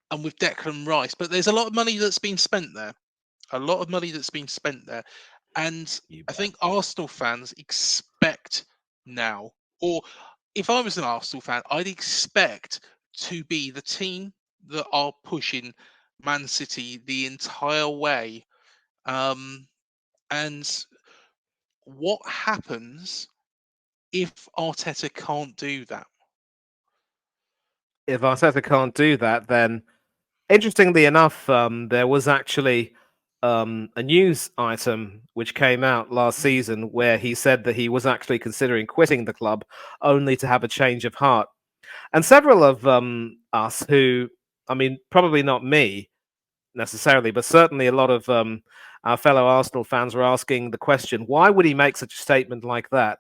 And with Declan Rice, but there's a lot of money that's been spent there. A lot of money that's been spent there. And I think Arsenal fans expect now, or if I was an Arsenal fan, I'd expect to be the team that are pushing Man City the entire way. And what happens if Arteta can't do that? If Arteta can't do that, then interestingly enough, there was actually a news item which came out last season where he said that he was actually considering quitting the club only to have a change of heart. And several of us who, I mean, probably not me necessarily, but certainly a lot of our fellow Arsenal fans were asking the question, why would he make such a statement like that?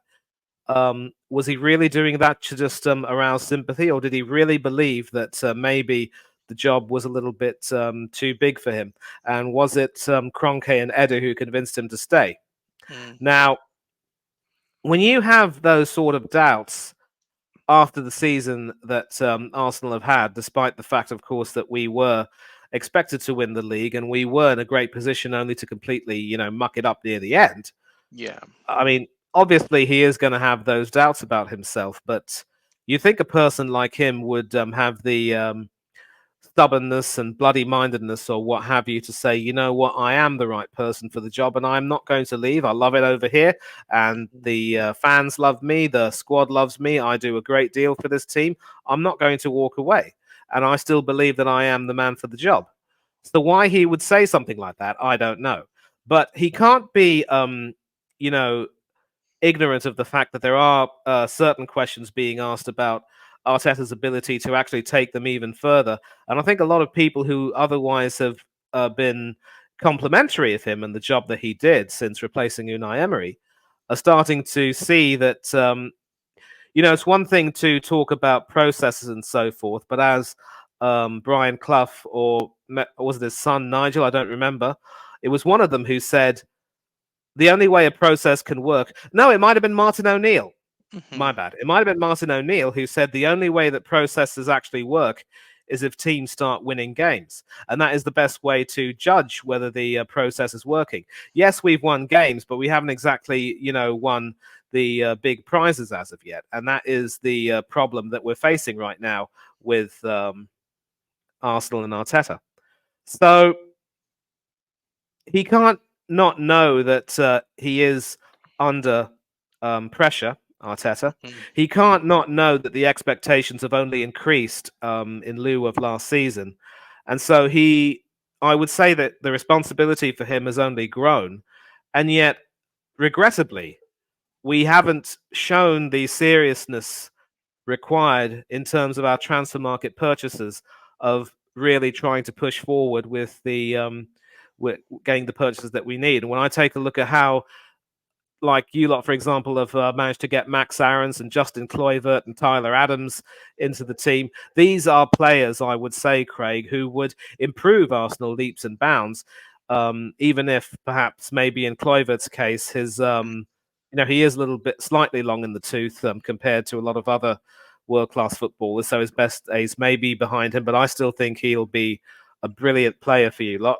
Was he really doing that to just arouse sympathy, or did he really believe that maybe the job was a little bit too big for him? And was it Kroenke and Edu who convinced him to stay? Now, when you have those sort of doubts after the season that Arsenal have had, despite the fact, of course, that we were expected to win the league and we were in a great position only to completely, muck it up near the end. Yeah. I mean, obviously he is going to have those doubts about himself, but you think a person like him would have the stubbornness and bloody mindedness or what have you to say, you know what, I am the right person for the job and I'm not going to leave. I love it over here and the fans love me. The squad loves me. I do a great deal for this team. I'm not going to walk away. And I still believe that I am the man for the job. So why he would say something like that, I don't know. But he can't be, ignorant of the fact that there are certain questions being asked about Arteta's ability to actually take them even further. And I think a lot of people who otherwise have been complimentary of him and the job that he did since replacing Unai Emery are starting to see that, it's one thing to talk about processes and so forth, but as Brian Clough or was it his son Nigel? I don't remember. It was one of them who said, the only way a process can work. No, it might have been Martin O'Neill. Hmm. My bad. It might have been Martin O'Neill who said the only way that processes actually work is if teams start winning games. And that is the best way to judge whether the process is working. Yes, we've won games, but we haven't exactly, won the big prizes as of yet. And that is the problem that we're facing right now with Arsenal and Arteta. So he can't not know that he is under pressure, Arteta. Hmm. He can't not know that the expectations have only increased in lieu of last season. And so I would say that the responsibility for him has only grown. And yet, regrettably, we haven't shown the seriousness required in terms of our transfer market purchases of really trying to push forward with the with getting the purchases that we need. And when I take a look at how, like you lot, for example, have managed to get Max Aarons and Justin Kluivert and Tyler Adams into the team, these are players, I would say, Craig, who would improve Arsenal leaps and bounds. Even if perhaps maybe in Kluivert's case, his he is a little bit slightly long in the tooth compared to a lot of other world-class footballers. So his best days may be behind him, but I still think he'll be a brilliant player for you lot.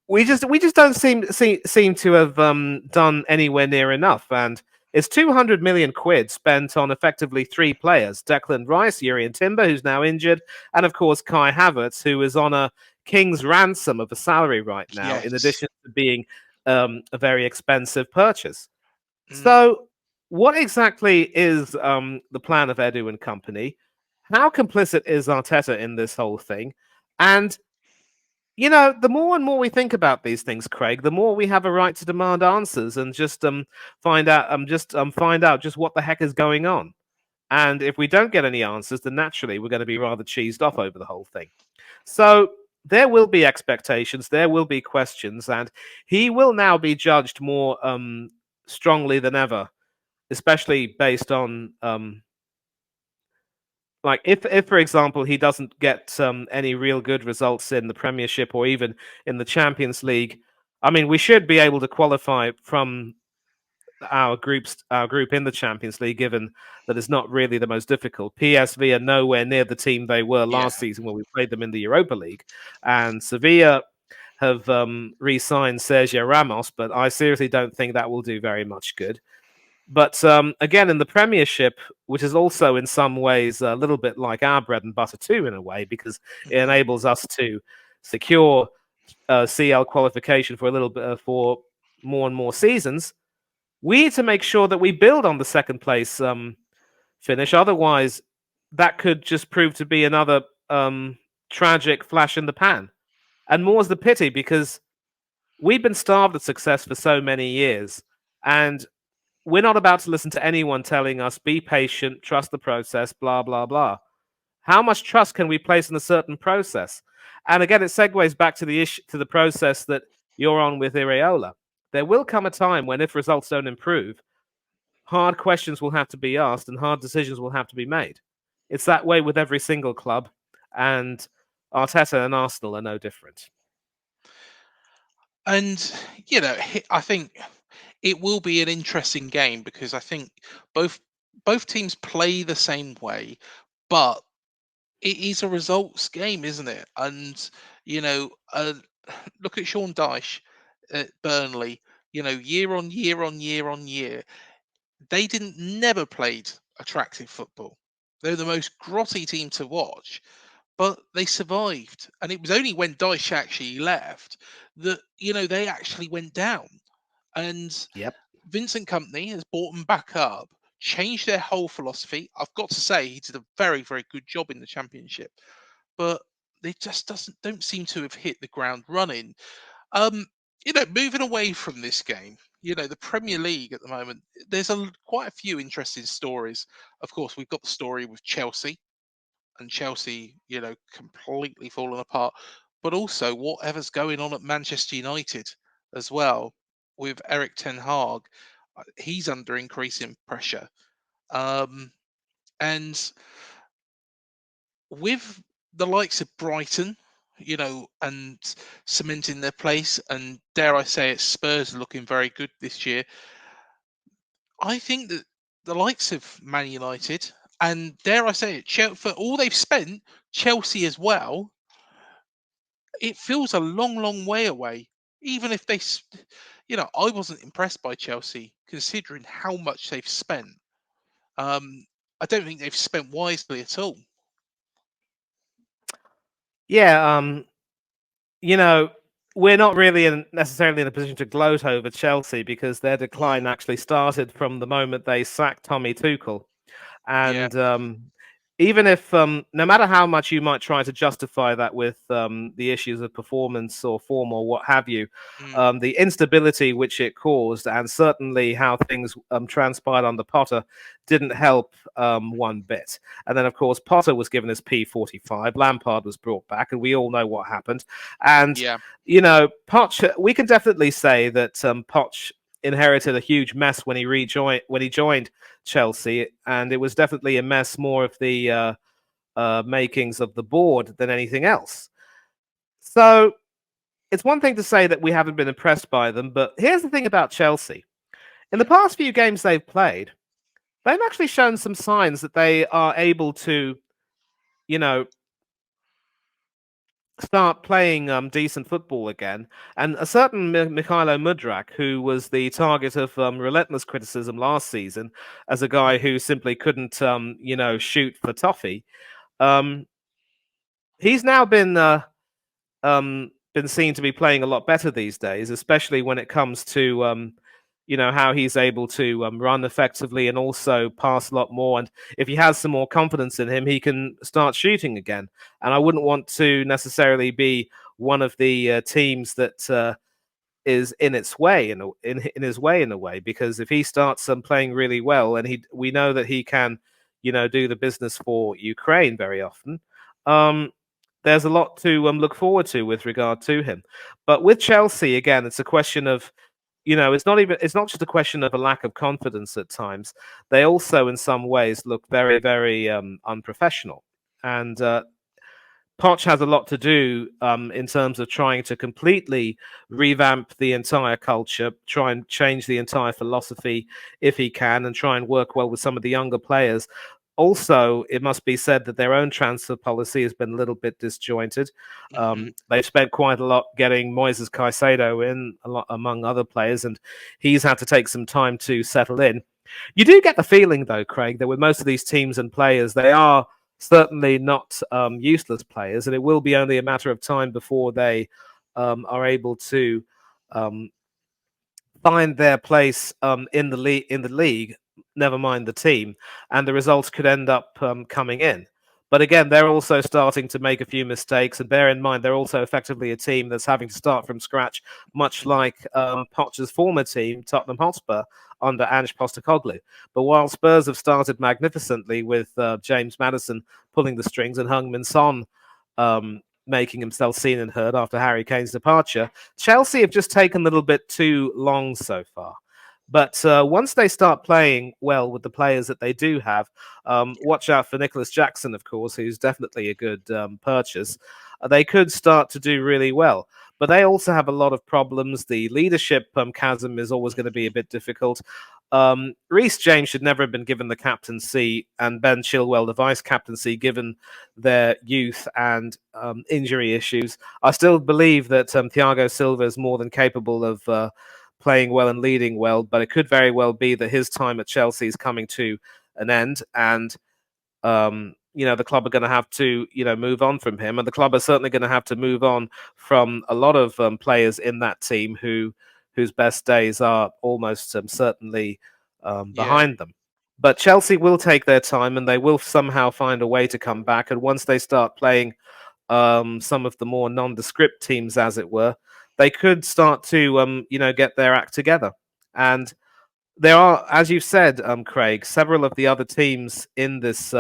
We just don't seem to have done anywhere near enough, and it's 200 million quid spent on effectively three players: Declan Rice, Yuri Timber, who's now injured, and of course Kai Havertz, who is on a king's ransom of a salary right now, in Yes. addition to being a very expensive purchase. Mm. So, what exactly is the plan of Edu and company? How complicit is Arteta in this whole thing? And the more and more we think about these things, Craig, the more we have a right to demand answers and just find out just what the heck is going on. And if we don't get any answers, then naturally we're going to be rather cheesed off over the whole thing. So there will be expectations, there will be questions, and he will now be judged more strongly than ever, especially based on like if for example he doesn't get any real good results in the Premiership or even in the Champions League. I mean, we should be able to qualify from our group in the Champions League, given that it's not really the most difficult. PSV are nowhere near the team they were Yeah. last season when we played them in the Europa League, and Sevilla have re-signed Sergio Ramos, but I seriously don't think that will do very much good. But again, in the Premiership, which is also in some ways a little bit like our bread and butter too, in a way, because it Hmm. enables us to secure CL qualification for a little bit for more and more seasons. We need to make sure that we build on the second place finish. Otherwise, that could just prove to be another tragic flash in the pan. And more's the pity because we've been starved of success for so many years, and we're not about to listen to anyone telling us be patient, trust the process, blah blah blah. How much trust can we place in a certain process? And again, it segues back to the issue, to the process that you're on with Iraola. There will come a time when, if results don't improve, hard questions will have to be asked and hard decisions will have to be made. It's that way with every single club, and Arteta and Arsenal are no different. And I think it will be an interesting game because I think both both teams play the same way, but it is a results game, isn't it? And you know, uh, look at Sean Dyche at Burnley. Year on year on year on year, they didn't never played attractive football. They're the most grotty team to watch, but they survived. And it was only when Dyche actually left that they actually went down. And Yep. Vincent Company has brought them back up, changed their whole philosophy. I've got to say he did a very, very good job in the championship, but they just doesn't don't seem to have hit the ground running. Um, moving away from this game, the Premier League at the moment, there's quite a few interesting stories. Of course, we've got the story with Chelsea and Chelsea, completely fallen apart, but also whatever's going on at Manchester United as well with Eric Ten Hag. He's under increasing pressure. Um, and with the likes of Brighton, and cementing their place, and dare I say it, Spurs are looking very good this year. I think that the likes of Man United, and dare I say it, for all they've spent, Chelsea as well, it feels a long, long way away. Even if I wasn't impressed by Chelsea considering how much they've spent. I don't think they've spent wisely at all. Yeah, you know, we're not really necessarily in a position to gloat over Chelsea because their decline Mm, actually started from the moment they sacked Tommy Tuchel. yeah. And even if, no matter how much you might try to justify that with the issues of performance or form or what have you, Mm, the instability which it caused and certainly how things transpired under Potter didn't help one bit. And then, of course, Potter was given his P45, Lampard was brought back, and we all know what happened. And, yeah. Poch, we can definitely say that Poch inherited a huge mess when he joined Chelsea, and it was definitely a mess more of the makings of the board than anything else. So it's one thing to say that we haven't been impressed by them, but here's the thing about Chelsea. In the Yeah. past few games they've played, they've actually shown some signs that they are able to, you know, start playing decent football again. And a certain Mikhailo Mudrak, who was the target of relentless criticism last season as a guy Mm, who simply couldn't, shoot for toffee, um, he's now been seen to be playing a lot better these days, especially when it comes to how he's able to run effectively and also pass a lot more. And if he has some more confidence in him, he can start shooting again. And I wouldn't want to necessarily be one of the teams that is in its way in his way in a way, because if he starts playing really well, and we know that he can do the business for Ukraine very often. um there's a lot to look forward to with regard to him. But with Chelsea, again, it's a question of, it's not just a question of a lack of confidence at times. They also in some ways look very, very unprofessional. And Poch has a lot to do in terms of trying to completely revamp the entire culture, try and change the entire philosophy if he can, and try and work well with some of the younger players. Also, it must be said that their own transfer policy has been a little bit disjointed. hmm They've spent quite a lot getting Moises Caicedo in, a lot, among other players, and he's had to take some time to settle in. You do get the feeling, though, Craig, that with most of these teams and players, they are certainly not useless players, and it will be only a matter of time before they are able to um, find their place in the league. Never mind the team, and the results could end up coming in. But again, they're also starting to make a few mistakes, and bear in mind they're also effectively a team that's having to start from scratch, much like Poch's former team, Tottenham Hotspur, under Ange Postecoglou. But while Spurs have started magnificently with James Maddison pulling the strings and Heung-min Son making himself seen and heard after Harry Kane's departure, Chelsea have just taken a little bit too long so far. But once they start playing well with the players that they do have, watch out for Nicholas Jackson, of course, who's definitely a good purchase. They could start to do really well. But they also have a lot of problems. The leadership chasm is always going to be a bit difficult. Reece James should never have been given the captaincy, and Ben Chilwell the vice captaincy, given their youth and injury issues. I still believe that Thiago Silva is more than capable of playing well and leading well, but it could very well be that his time at Chelsea is coming to an end, and the club are going to have to, move on from him, and the club are certainly going to have to move on from a lot of players in that team whose best days are almost certainly Yeah. behind them. But Chelsea will take their time, and they will somehow find a way to come back. And once they start playing some of the more nondescript teams, as it were, they could start to, get their act together. And there are, as you've said, Craig, several of the other teams in this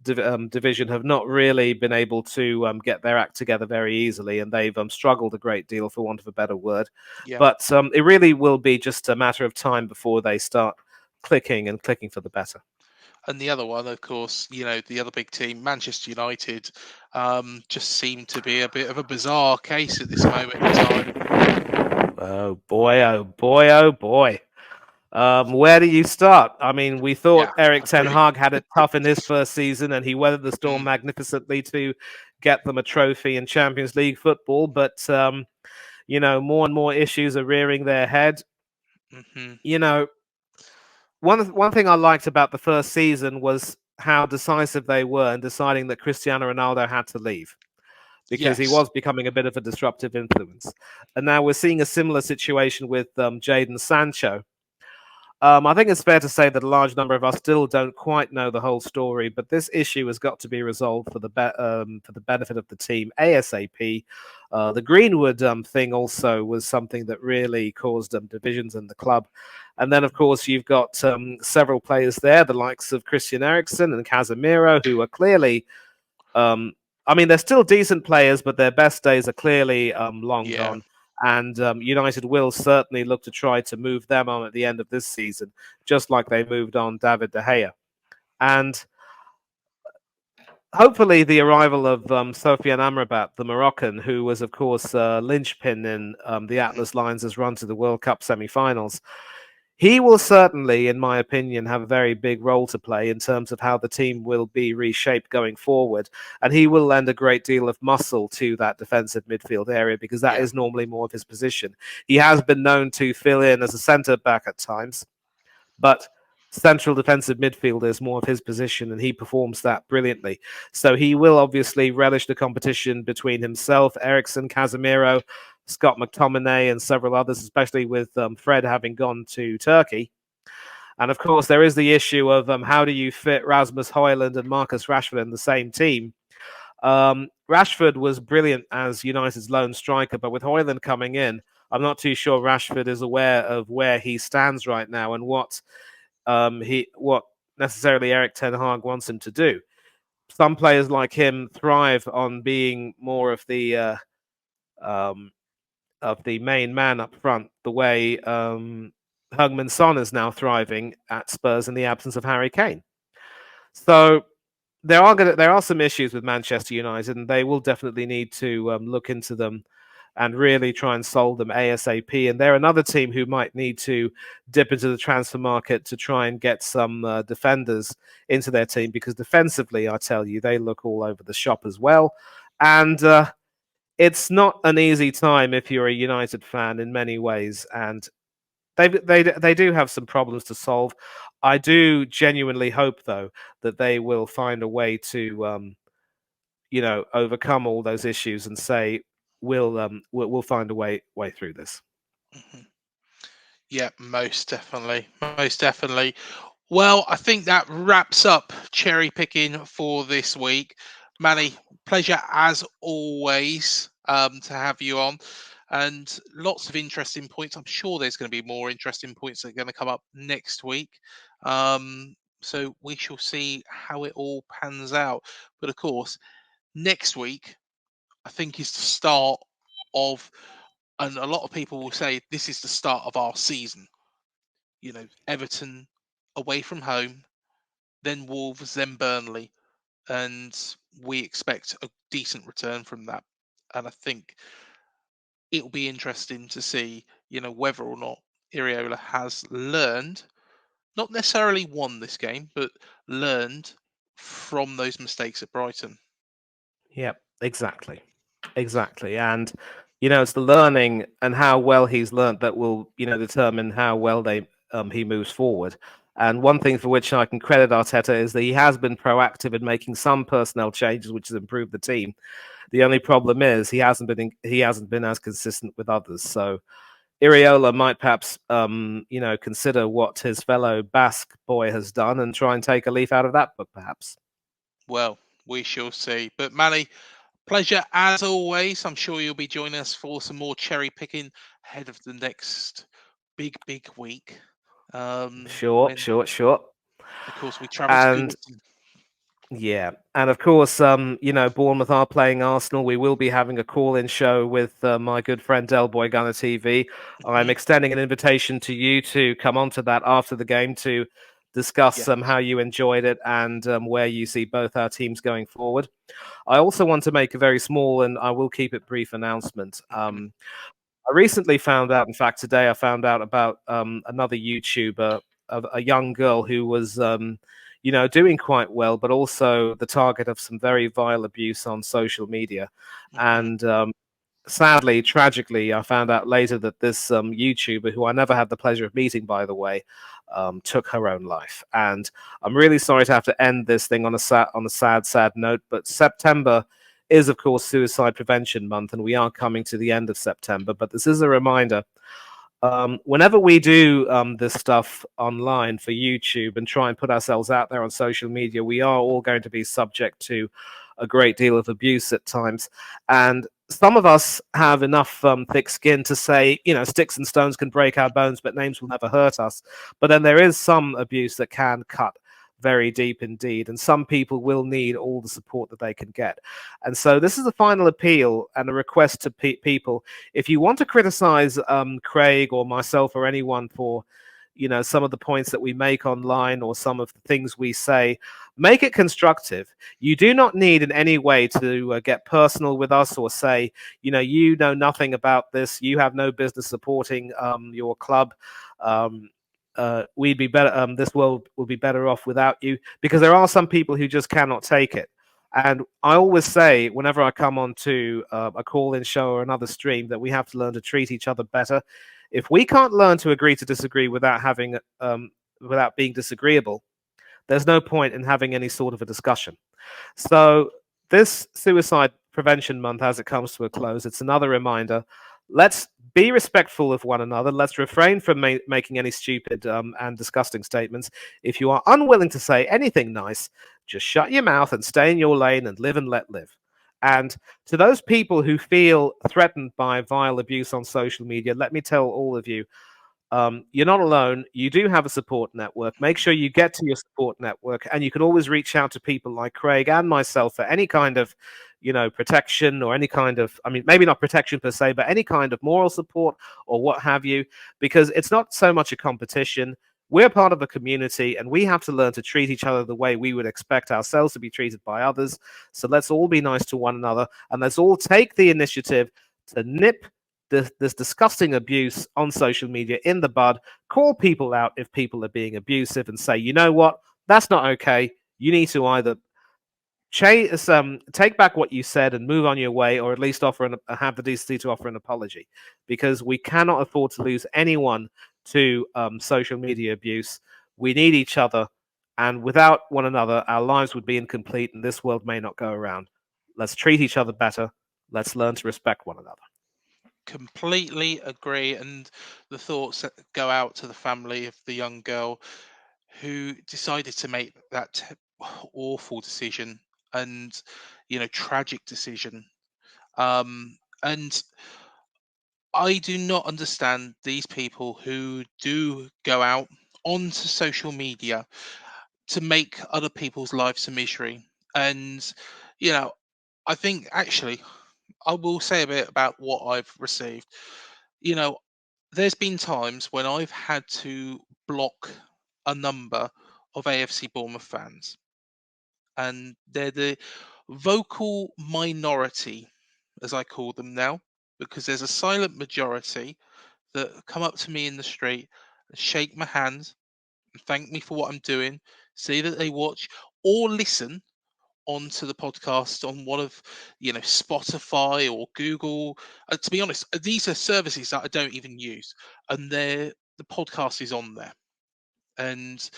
division have not really been able to get their act together very easily, and they've struggled a great deal, for want of a better word. Yeah. But it really will be just a matter of time before they start clicking for the better. And the other one, of course, the other big team, Manchester United, just seem to be a bit of a bizarre case at this moment in time. Oh boy, oh boy, oh boy. Where do you start? I mean, we thought Yeah, Eric Ten agree. Hag had it tough in his first season, and he weathered the storm Mm, magnificently to get them a trophy in Champions League football. But more and more issues are rearing their head. hmm You know, one thing I liked about the first season was how decisive they were in deciding that Cristiano Ronaldo had to leave because he Yes. was becoming a bit of a disruptive influence. And now we're seeing a similar situation with Jadon Sancho. I think it's fair to say that a large number of us still don't quite know the whole story, but this issue has got to be resolved for the benefit of the team ASAP. The Greenwood thing also was something that really caused divisions in the club, and then of course you've got several players there, the likes of Christian Eriksen and Casemiro, who are clearly I mean, they're still decent players, but their best days are clearly long Yeah. gone. And United will certainly look to try to move them on at the end of this season, just like they moved on David De Gea. And hopefully, the arrival of Sofiane Amrabat, the Moroccan, who was, of course, linchpin in the Mm, Atlas Lions' run to the World Cup semi-finals, he will certainly, in my opinion, have a very big role to play in terms of how the team will be reshaped going forward. And he will lend a great deal of muscle to that defensive midfield area because that yeah. is normally more of his position. He has been known to fill in as a centre back at times, but central defensive midfielder is more of his position and he performs that brilliantly. So he will obviously relish the competition between himself, Ericsson, Casemiro, Scott McTominay, and several others, especially with Fred having gone to Turkey. And of course, there is the issue of how do you fit Rasmus Højlund and Marcus Rashford in the same team? Rashford was brilliant as United's lone striker, but with Højlund coming in, I'm not too sure Rashford is aware of where he stands right now and what necessarily Eric Ten Hag wants him to do. Some players like him thrive on being more um, of the main man up front, the way Heung-min Son is now thriving at Spurs in the absence of Harry Kane. So there are some issues with Manchester United, and they will definitely need to look into them and really try and solve them ASAP. And they're another team who might need to dip into the transfer market to try and get some defenders into their team because defensively, I tell you, they look all over the shop as well. And it's not an easy time if you're a United fan in many ways, and they do have some problems to solve. I do genuinely hope, though, that they will find a way to overcome all those issues and say we'll find a way through this. mhm. Yeah, most definitely. Most definitely. Well, I think that wraps up cherry picking for this week. Manny, pleasure as always to have you on. And lots of interesting points. I'm sure there's going to be more interesting points that are going to come up next week. So we shall see how it all pans out. But of course, next week, I think, is the start of, and a lot of people will say this is the start of our season. Everton away from home, then Wolves, then Burnley, and we expect a decent return from that. And I think it'll be interesting to see, whether or not Iraola has learned, not necessarily won this game, but learned from those mistakes at Brighton. Yep, exactly. Exactly. And it's the learning and how well he's learned that will, determine how well he moves forward. And one thing for which I can credit Arteta is that he has been proactive in making some personnel changes, which has improved the team. The only problem is he hasn't been as consistent with others. So Iraola might perhaps consider what his fellow Basque boy has done and try and take a leaf out of that book, perhaps. Well, we shall see. But Manny, pleasure as always. I'm sure you'll be joining us for some more cherry picking ahead of the next big week. Sure, When, sure, sure. of course, we travel to And Goodison. yeah, and of course, Bournemouth are playing Arsenal. We will be having a call-in show with my good friend Del Boy Gunner TV. I'm Mhm. extending an invitation to you to come onto that after the game to discuss Yeah. how you enjoyed it and where you see both our teams going forward. I also want to make a very small, and I will keep it brief, announcement. Mhm. I recently found out, in fact, today I found out about another YouTuber, a young girl who was, doing quite well, but also the target of some very vile abuse on social media. Mhm. And sadly, tragically, I found out later that this YouTuber, who I never had the pleasure of meeting, by the way, took her own life. And I'm really sorry to have to end this thing on a sad note. But September is, of course, Suicide Prevention Month, and we are coming to the end of September. But this is a reminder. Whenever we do this stuff online for YouTube and try and put ourselves out there on social media, we are all going to be subject to a great deal of abuse at times. And some of us have enough thick skin to say, sticks and stones can break our bones, but names will never hurt us. But then there is some abuse that can cut very deep indeed. And some people will need all the support that they can get. And so this is a final appeal and a request to people. If you want to criticize Craig or myself or anyone for, some of the points that we make online or some of the things we say, make it constructive. You do not need in any way to get personal with us or say, you know nothing about this. You have no business supporting your club. We'd be better. This world would be better off without you, because there are some people who just cannot take it. And I always say, whenever I come on to a call-in show or another stream, that we have to learn to treat each other better. If we can't learn to agree to disagree without being disagreeable, there's no point in having any sort of a discussion. So this Suicide Prevention Month, as it comes to a close, it's another reminder. Let's be respectful of one another. Let's refrain from making any stupid and disgusting statements. If you are unwilling to say anything nice, just shut your mouth and stay in your lane and live and let live. And to those people who feel threatened by vile abuse on social media, let me tell all of you, you're not alone. You do have a support network. Make sure you get to your support network, and you can always reach out to people like Craig and myself for any kind of, protection or any kind of, I mean, maybe not protection per se, but any kind of moral support or what have you, because it's not so much a competition. We're part of a community, and we have to learn to treat each other the way we would expect ourselves to be treated by others. So let's all be nice to one another, and let's all take the initiative to nip this disgusting abuse on social media in the bud, call people out if people are being abusive, and say, you know what, that's not okay. You need to either take back what you said and move on your way, or at least have the decency to offer an apology, because we cannot afford to lose anyone to social media abuse. We need each other, and without one another, our lives would be incomplete, and this world may not go around. Let's treat each other better. Let's learn to respect one another. Completely agree, and the thoughts that go out to the family of the young girl who decided to make that awful decision, and tragic decision. And I do not understand these people who do go out onto social media to make other people's lives a misery. And you know I think, actually, I will say a bit about what I've received. You know, there's been times when I've had to block a number of AFC Bournemouth fans, and they're the vocal minority, as I call them now, because there's a silent majority that come up to me in the street, shake my hand, and thank me for what I'm doing, say that they watch or listen onto the podcast on one of Spotify or Google. To be honest, these are services that I don't even use, and the podcast is on there, and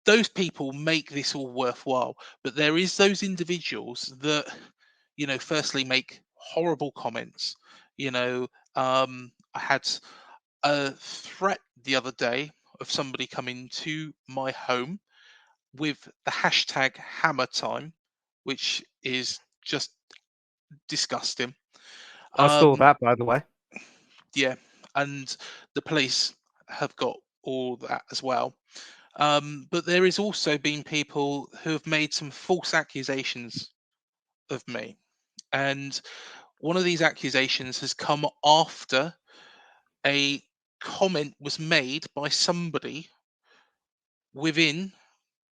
those people make this all worthwhile. But there is those individuals that firstly make horrible comments. you know I had a threat the other day of somebody coming to my home with the hashtag hammer time, which is just disgusting. I saw Um, that, by the way. yeah, and the police have got all that as well. But there is also been people who have made some false accusations of me, and one of these accusations has come after a comment was made by somebody within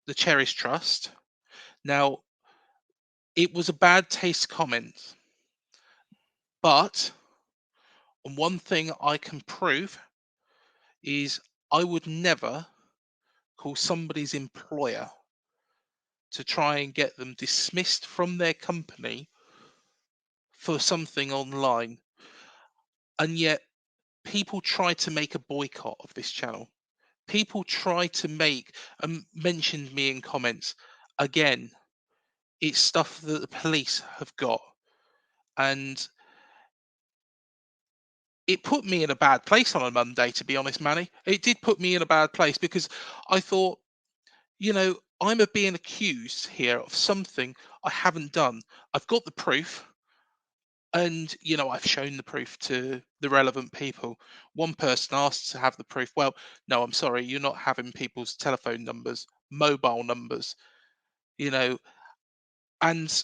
the Cherries Trust. Now, it was a bad taste comment, but And one thing I can prove is I would never call somebody's employer to try and get them dismissed from their company for something online. And yet people try to make a boycott of this channel. People try to make mentioned me in comments. Again, it's stuff that the police have got. And it put me in a bad place on a Monday, to be honest, Manny. It did put me in a bad place because I thought, I'm being accused here of something I haven't done. I've got the proof, and I've shown the proof to the relevant people. One person asked to have the proof. Well, no, I'm sorry, you're not having people's telephone numbers, mobile numbers, you know, and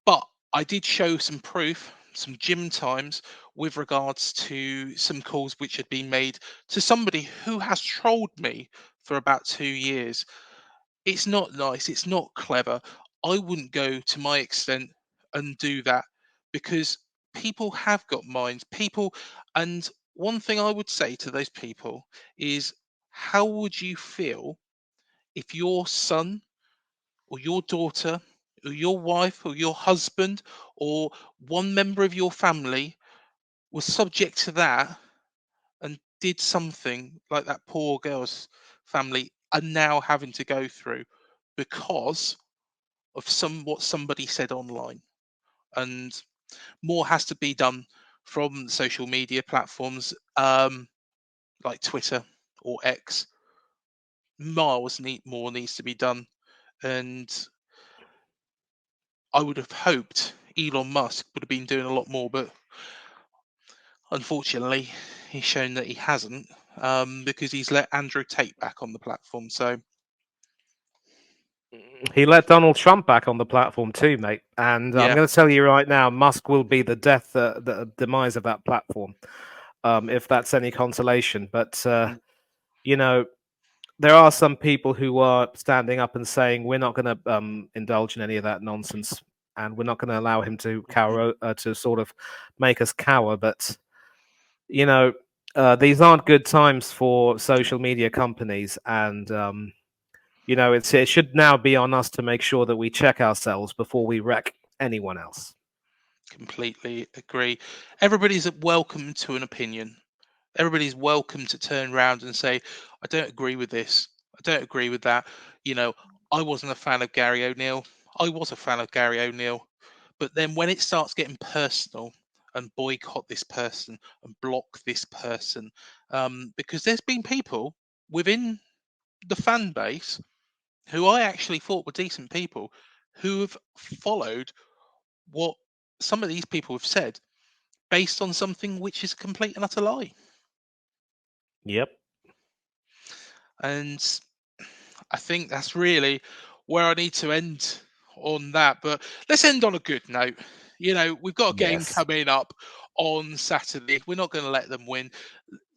but I did show some proof, some gym times with regards to some calls which had been made to somebody who has trolled me for about 2 years. It's not nice. It's not clever. I wouldn't go to my extent and do that because people have got minds. And one thing I would say to those people is, how would you feel if your son or your daughter or your wife or your husband or one member of your family was subject to that and did something like that poor girl's family are now having to go through because of what somebody said online? And more has to be done from social media platforms, like Twitter or X. More needs to be done, and I would have hoped Elon Musk would have been doing a lot more, but unfortunately, he's shown that he hasn't, because he's let Andrew Tate back on the platform. So He let Donald Trump back on the platform too, mate. And I'm yeah, going to tell you right now, Musk will be the demise of that platform, if that's any consolation. But mm, you know, there are some people who are standing up and saying we're not going to indulge in any of that nonsense, and we're not going to allow him to mhm, cower to sort of make us cower. But you know, these aren't good times for no, social media companies, and it should now be on us to make sure that we check ourselves before we wreck anyone else. completely agree. Everybody's welcome to an opinion. Everybody's welcome to turn around and say, I don't agree with this. I don't agree with that. You know, I wasn't a fan of Gary O'Neill. I was a fan of Gary O'Neill. But then when it starts getting personal and boycott this person and block this person, because there's been people within the fan base who I actually thought were decent people who have followed what some of these people have said based on something which is a complete and utter lie. Yep. And I think that's really where I need to end on that. But let's end on a good note. We've got a game Yes. coming up on Saturday. We're not going to let them win.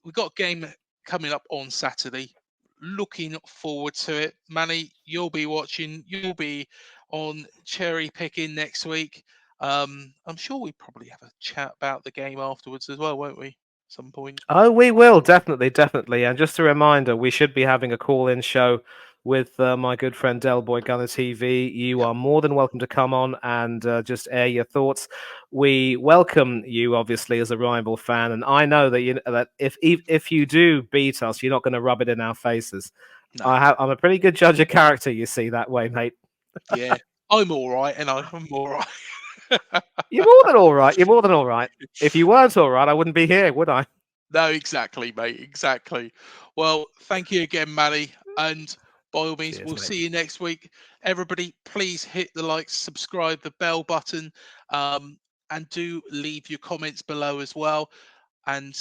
We've got a game coming up on Saturday. Looking forward to it. Manny, you'll be watching. You'll be on cherry picking next week. I'm sure we probably have a chat about the game afterwards as well, won't we? At some point. Oh, we will definitely, definitely. And just a reminder, we should be having a call-in show with my good friend Del Boy Gunner TV. You Yep. are more than welcome to come on and just air your thoughts. We welcome you, obviously, as a rival fan, and I know that if you do beat us, you're not going to rub it in our faces. No. I'm a pretty good judge of character, you see, that way, mate. Yeah. I'm all right, and I'm all right. You're more than all right. You're more than all right. If you weren't all right, I wouldn't be here, would I? No, exactly, mate. Exactly. Well, thank you again, Manny. And by all means, Cheers, we'll mate. see you next week. Everybody, please hit the like, subscribe, the bell button, and do leave your comments below as well. And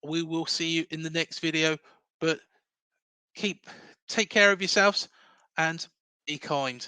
we will see you in the next video. But keep take care of yourselves and be kind.